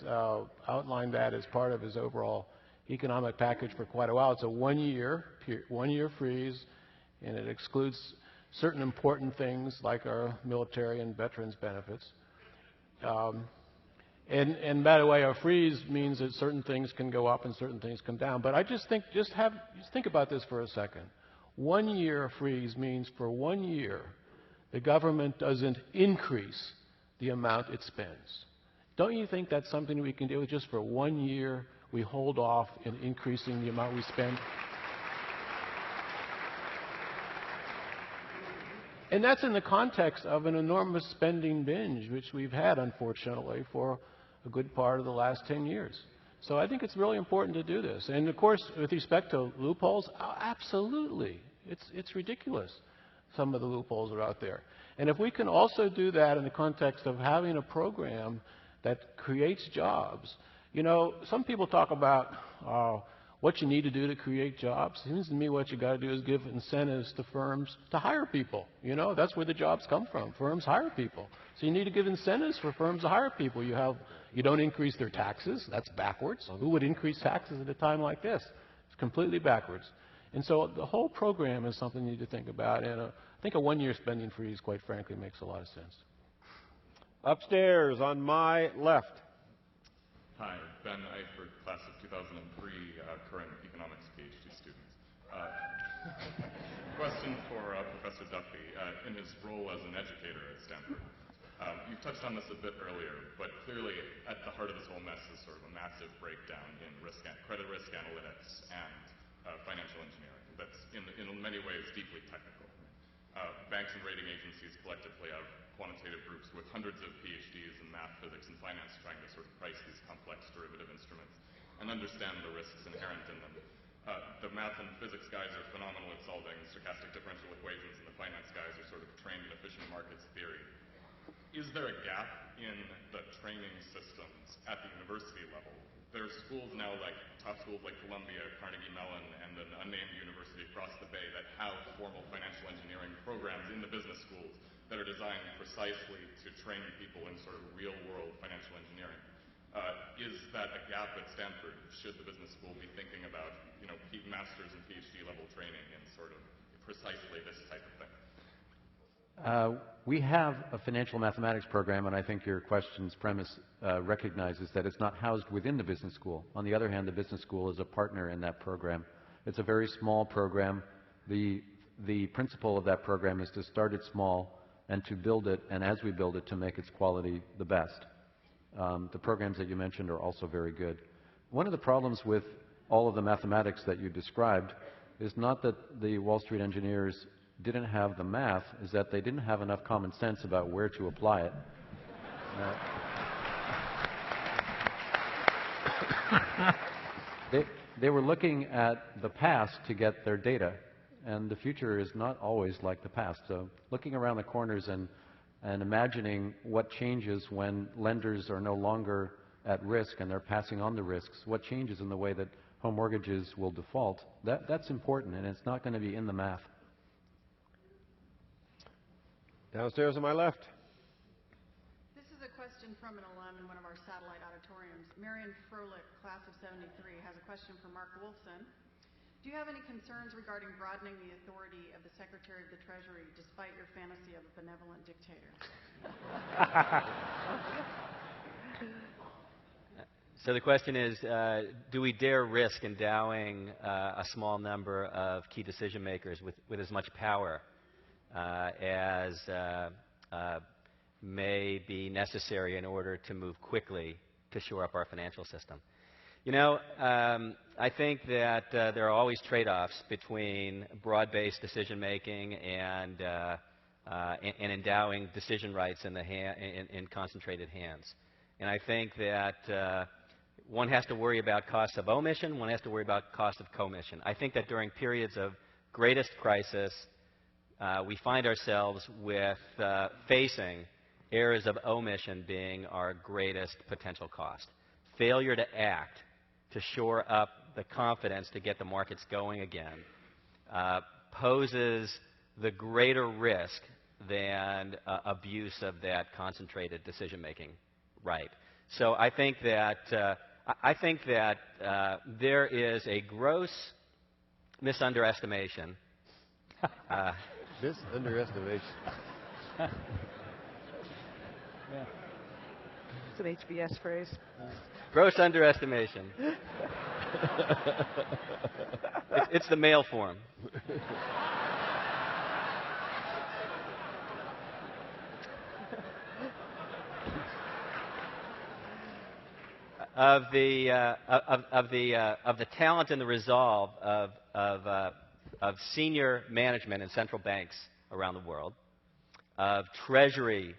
outlined that as part of his overall economic package for quite a while. It's a one-year freeze, and it excludes certain important things like our military and veterans benefits. And by the way, a freeze means that certain things can go up and certain things come down. But I just think, just think about this for a second. 1 year freeze means for 1 year, the government doesn't increase the amount it spends. Don't you think that's something we can do just for 1 year? We hold off in increasing the amount we spend. And that's in the context of an enormous spending binge, which we've had, unfortunately, for a good part of the last 10 years. So I think it's really important to do this. And of course, with respect to loopholes, absolutely. It's ridiculous, some of the loopholes are out there. And if we can also do that in the context of having a program that creates jobs. You know, some people talk about what you need to do to create jobs. It seems to me what you got to do is give incentives to firms to hire people. You know, that's where the jobs come from. Firms hire people. So you need to give incentives for firms to hire people. You don't increase their taxes. That's backwards. Who would increase taxes at a time like this? It's completely backwards. And so the whole program is something you need to think about. And I think a one-year spending freeze, quite frankly, makes a lot of sense. Upstairs on my left. Hi, Ben Eifert, class of 2003, current economics PhD student. Question for Professor Duffy. In his role as an educator at Stanford, you've touched on this a bit earlier, but clearly at the heart of this whole mess is sort of a massive breakdown in credit risk analytics and financial engineering that's in many ways deeply technical. Banks and rating agencies collectively have quantitative groups with hundreds of PhDs in math, physics, and finance trying to sort of price these complex derivative instruments and understand the risks inherent in them. The math and physics guys are phenomenal at solving stochastic differential equations, and the finance guys are sort of trained in efficient markets theory. Is there a gap in the training systems at the university level? There are schools now, like top schools like Columbia, Carnegie Mellon, and an unnamed university across the bay that have formal financial engineering programs in the business schools that are designed precisely to train people in sort of real-world financial engineering. Is that a gap at Stanford? Should the business school be thinking about, master's and PhD level training in sort of precisely this type of thing? We have a financial mathematics program, and I think your question's premise recognizes that it's not housed within the business school. On the other hand, the business school is a partner in that program. It's a very small program. The principle of that program is to start it small and to build it, and as we build it, to make its quality the best. The programs that you mentioned are also very good. One of the problems with all of the mathematics that you described is not that the Wall Street engineers didn't have the math is that they didn't have enough common sense about where to apply it. They were looking at the past to get their data, and the future is not always like the past. So looking around the corners and imagining what changes when lenders are no longer at risk and they're passing on the risks, what changes in the way that home mortgages will default, that's important, and it's not going to be in the math. Downstairs on my left. This is a question from an alum in one of our satellite auditoriums. Marion Froelich, class of 73, has a question for Mark Wolfson. Do you have any concerns regarding broadening the authority of the Secretary of the Treasury despite your fantasy of a benevolent dictator? So the question is, do we dare risk endowing a small number of key decision makers with as much power as may be necessary in order to move quickly to shore up our financial system? You know, I think that there are always trade-offs between broad-based decision-making and endowing decision rights in concentrated hands. And I think that one has to worry about costs of omission, one has to worry about cost of commission. I think that during periods of greatest crisis, we find ourselves with facing areas of omission being our greatest potential cost. Failure to act to shore up the confidence to get the markets going again poses the greater risk than abuse of that concentrated decision-making right. So I think that there is a gross misunderestimation. Misunderestimation. Yeah. It's an HBS phrase. Gross underestimation. It's the male form. Of the talent and the resolve of senior management in central banks around the world, of Treasury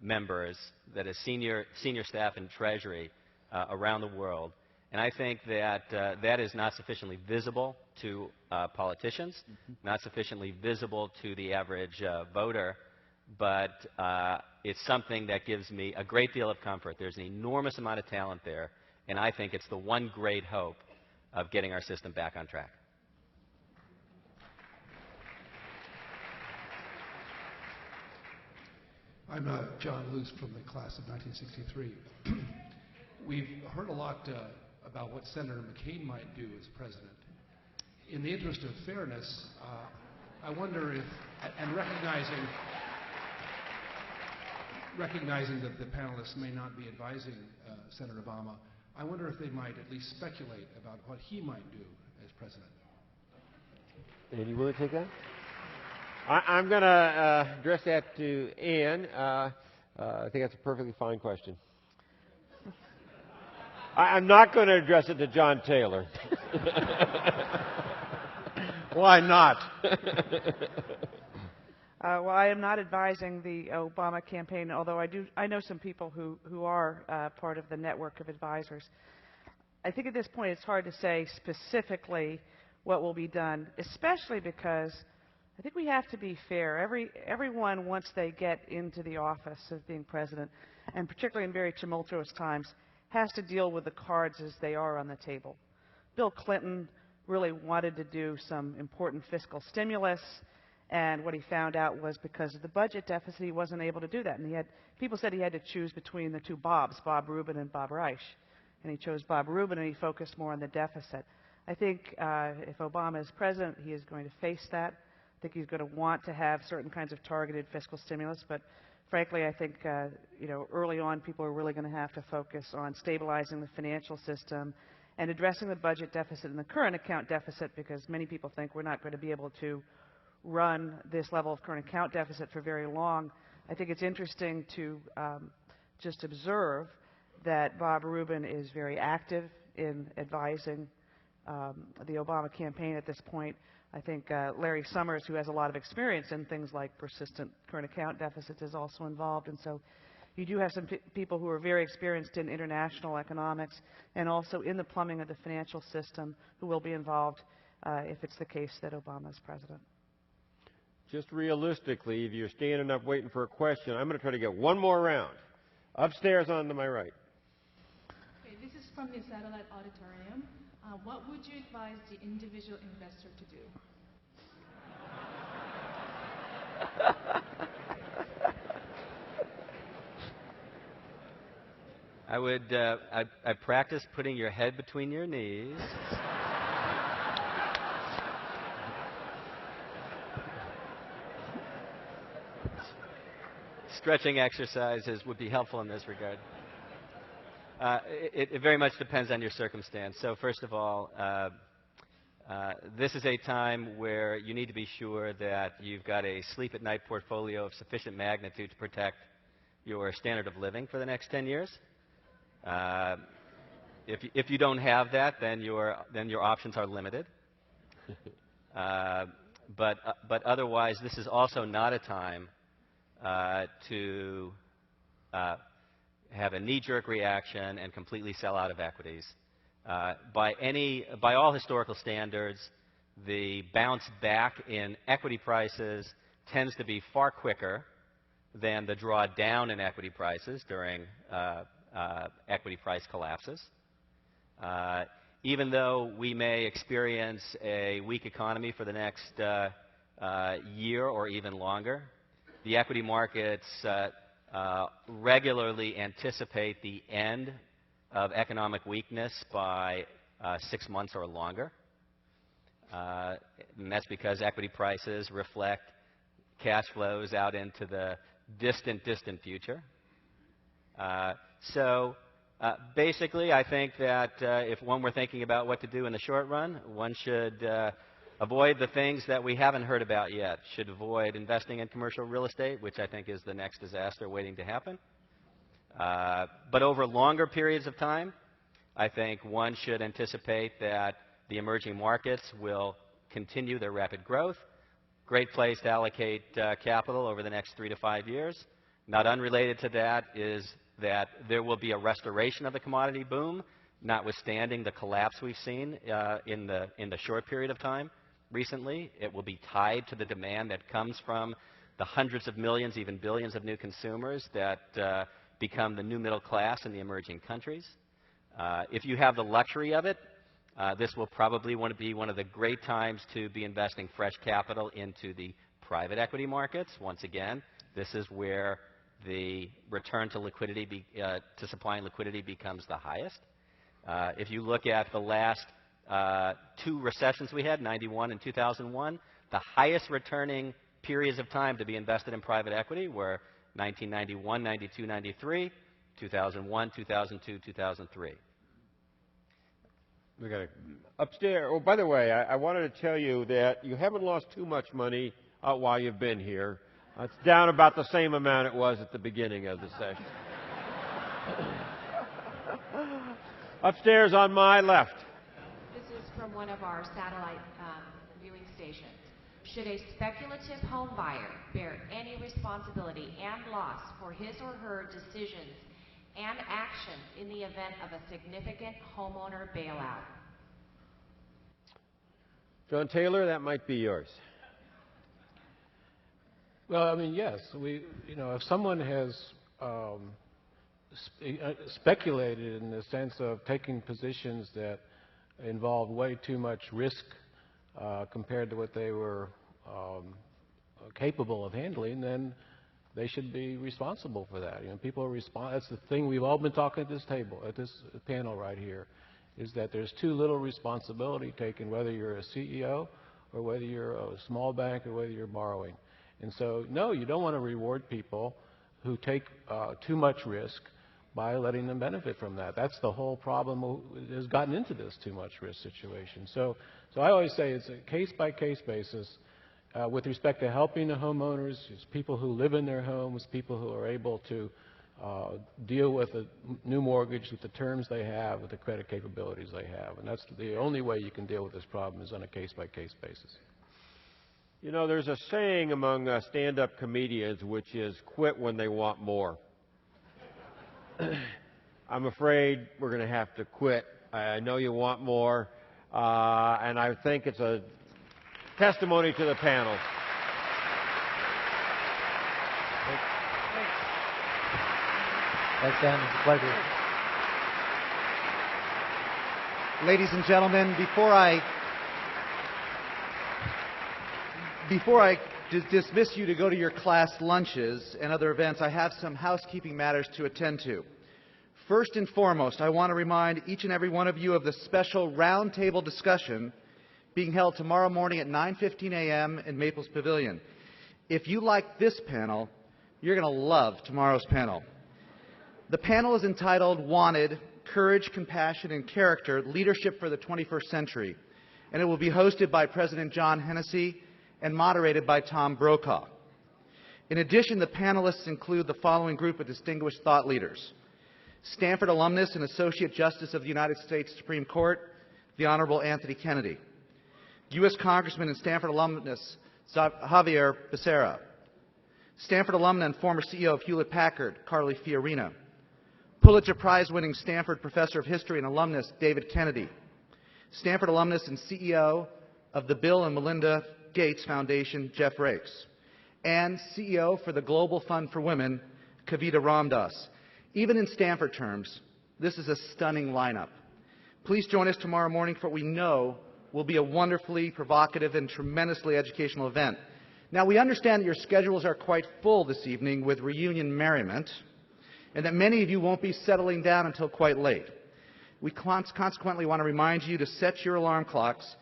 members, that is senior staff in Treasury around the world, and I think that that is not sufficiently visible to politicians, not sufficiently visible to the average voter, but it's something that gives me a great deal of comfort. There's an enormous amount of talent there, and I think it's the one great hope of getting our system back on track. I'm John Luce from the class of 1963. We've heard a lot about what Senator McCain might do as president. In the interest of fairness, I wonder if, and recognizing that the panelists may not be advising Senator Obama, I wonder if they might at least speculate about what he might do as president. And you willing to take that? I'm going to address that to Ann. I think that's a perfectly fine question. I'm not going to address it to John Taylor. Why not? Well, I am not advising the Obama campaign, although I know some people who are part of the network of advisors. I think at this point it's hard to say specifically what will be done, especially because I think we have to be fair. Everyone, once they get into the office of being president, and particularly in very tumultuous times, has to deal with the cards as they are on the table. Bill Clinton really wanted to do some important fiscal stimulus, and what he found out was because of the budget deficit, he wasn't able to do that. And people said he had to choose between the two Bobs, Bob Rubin and Bob Reich. And he chose Bob Rubin, and he focused more on the deficit. I think if Obama is president, he is going to face that. I think he's going to want to have certain kinds of targeted fiscal stimulus, but frankly, I think early on people are really going to have to focus on stabilizing the financial system and addressing the budget deficit and the current account deficit, because many people think we're not going to be able to run this level of current account deficit for very long. I think it's interesting to just observe that Bob Rubin is very active in advising the Obama campaign at this point. I think Larry Summers, who has a lot of experience in things like persistent current account deficits, is also involved. And so you do have some people who are very experienced in international economics and also in the plumbing of the financial system who will be involved if it's the case that Obama is president. Just realistically, if you're standing up waiting for a question, I'm going to try to get one more round. Upstairs on to my right. Okay, this is from the satellite auditorium. What would you advise the individual investor to do? I practice putting your head between your knees. Stretching exercises would be helpful in this regard. It very much depends on your circumstance. So first of all, this is a time where you need to be sure that you've got a sleep-at-night portfolio of sufficient magnitude to protect your standard of living for the next 10 years. If you don't have that, then your options are limited. But otherwise, this is also not a time to have a knee-jerk reaction and completely sell out of equities. By all historical standards, the bounce back in equity prices tends to be far quicker than the drawdown in equity prices during equity price collapses. Even though we may experience a weak economy for the next year or even longer, the equity markets regularly anticipate the end of economic weakness by 6 months or longer. And that's because equity prices reflect cash flows out into the distant future. Basically, I think that if one were thinking about what to do in the short run, one should avoid the things that we haven't heard about yet. Should avoid investing in commercial real estate, which I think is the next disaster waiting to happen. But over longer periods of time, I think one should anticipate that the emerging markets will continue their rapid growth. Great place to allocate capital over the next 3 to 5 years. Not unrelated to that is that there will be a restoration of the commodity boom, notwithstanding the collapse we've seen in the short period of time recently. It will be tied to the demand that comes from the hundreds of millions, even billions of new consumers that become the new middle class in the emerging countries. If you have the luxury of it, this will probably want to be one of the great times to be investing fresh capital into the private equity markets. Once again, this is where the return to liquidity, to supply and liquidity becomes the highest. If you look at the last 2 recessions we had, 91 and 2001, the highest returning periods of time to be invested in private equity were 1991, 92, 93, 2001, 2002, 2003. We got upstairs. Oh, by the way, I wanted to tell you that you haven't lost too much money while you've been here. It's down about the same amount it was at the beginning of the session. Upstairs on my left. This is from one of our satellite viewing stations. Should a speculative home buyer bear any responsibility and loss for his or her decisions and actions in the event of a significant homeowner bailout? John Taylor, that might be yours. Well, I mean, yes. If someone has speculated in the sense of taking positions that involve way too much risk compared to what they were capable of handling, then they should be responsible for that. People are that's the thing we've all been talking at this table, at this panel right here, is that there's too little responsibility taken, whether you're a CEO or whether you're a small bank or whether you're borrowing. And so, no, you don't want to reward people who take too much risk by letting them benefit from that. That's the whole problem that has gotten into this too much risk situation. So I always say it's a case-by-case basis with respect to helping the homeowners, it's people who live in their homes, people who are able to deal with a new mortgage with the terms they have, with the credit capabilities they have. And that's the only way you can deal with this problem is on a case-by-case basis. You know, there's a saying among stand-up comedians which is quit when they want more. I'm afraid we're going to have to quit. I know you want more, and I think it's a testimony to the panel. Thanks, Dan. It's a pleasure. Ladies and gentlemen, before I dismiss you to go to your class lunches and other events, I have some housekeeping matters to attend to. First and foremost, I want to remind each and every one of you of the special roundtable discussion being held tomorrow morning at 9:15 a.m. in Maples Pavilion. If you like this panel, you're going to love tomorrow's panel. The panel is entitled Wanted, Courage, Compassion, and Character, Leadership for the 21st Century, and it will be hosted by President John Hennessy and moderated by Tom Brokaw. In addition, the panelists include the following group of distinguished thought leaders: Stanford alumnus and Associate Justice of the United States Supreme Court, the Honorable Anthony Kennedy; U.S. Congressman and Stanford alumnus Javier Becerra; Stanford alumna and former CEO of Hewlett-Packard, Carly Fiorina; Pulitzer Prize-winning Stanford Professor of History and alumnus David Kennedy; Stanford alumnus and CEO of the Bill and Melinda Gates Foundation, Jeff Rakes; and CEO for the Global Fund for Women, Kavita Ramdas. Even in Stanford terms, this is a stunning lineup. Please join us tomorrow morning for what we know will be a wonderfully provocative and tremendously educational event. Now, we understand that your schedules are quite full this evening with reunion merriment, and that many of you won't be settling down until quite late. We consequently want to remind you to set your alarm clocks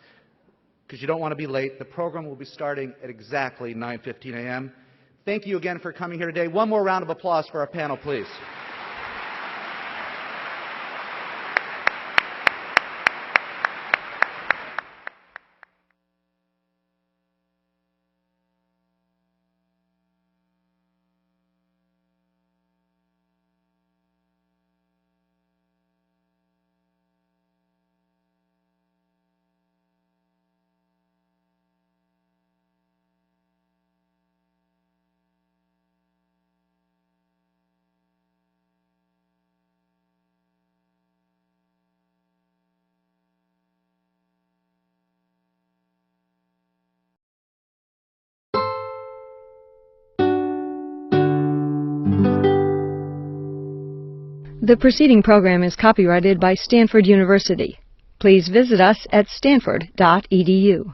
because you don't want to be late. The program will be starting at exactly 9:15 a.m. Thank you again for coming here today. One more round of applause for our panel, please. The preceding program is copyrighted by Stanford University. Please visit us at stanford.edu.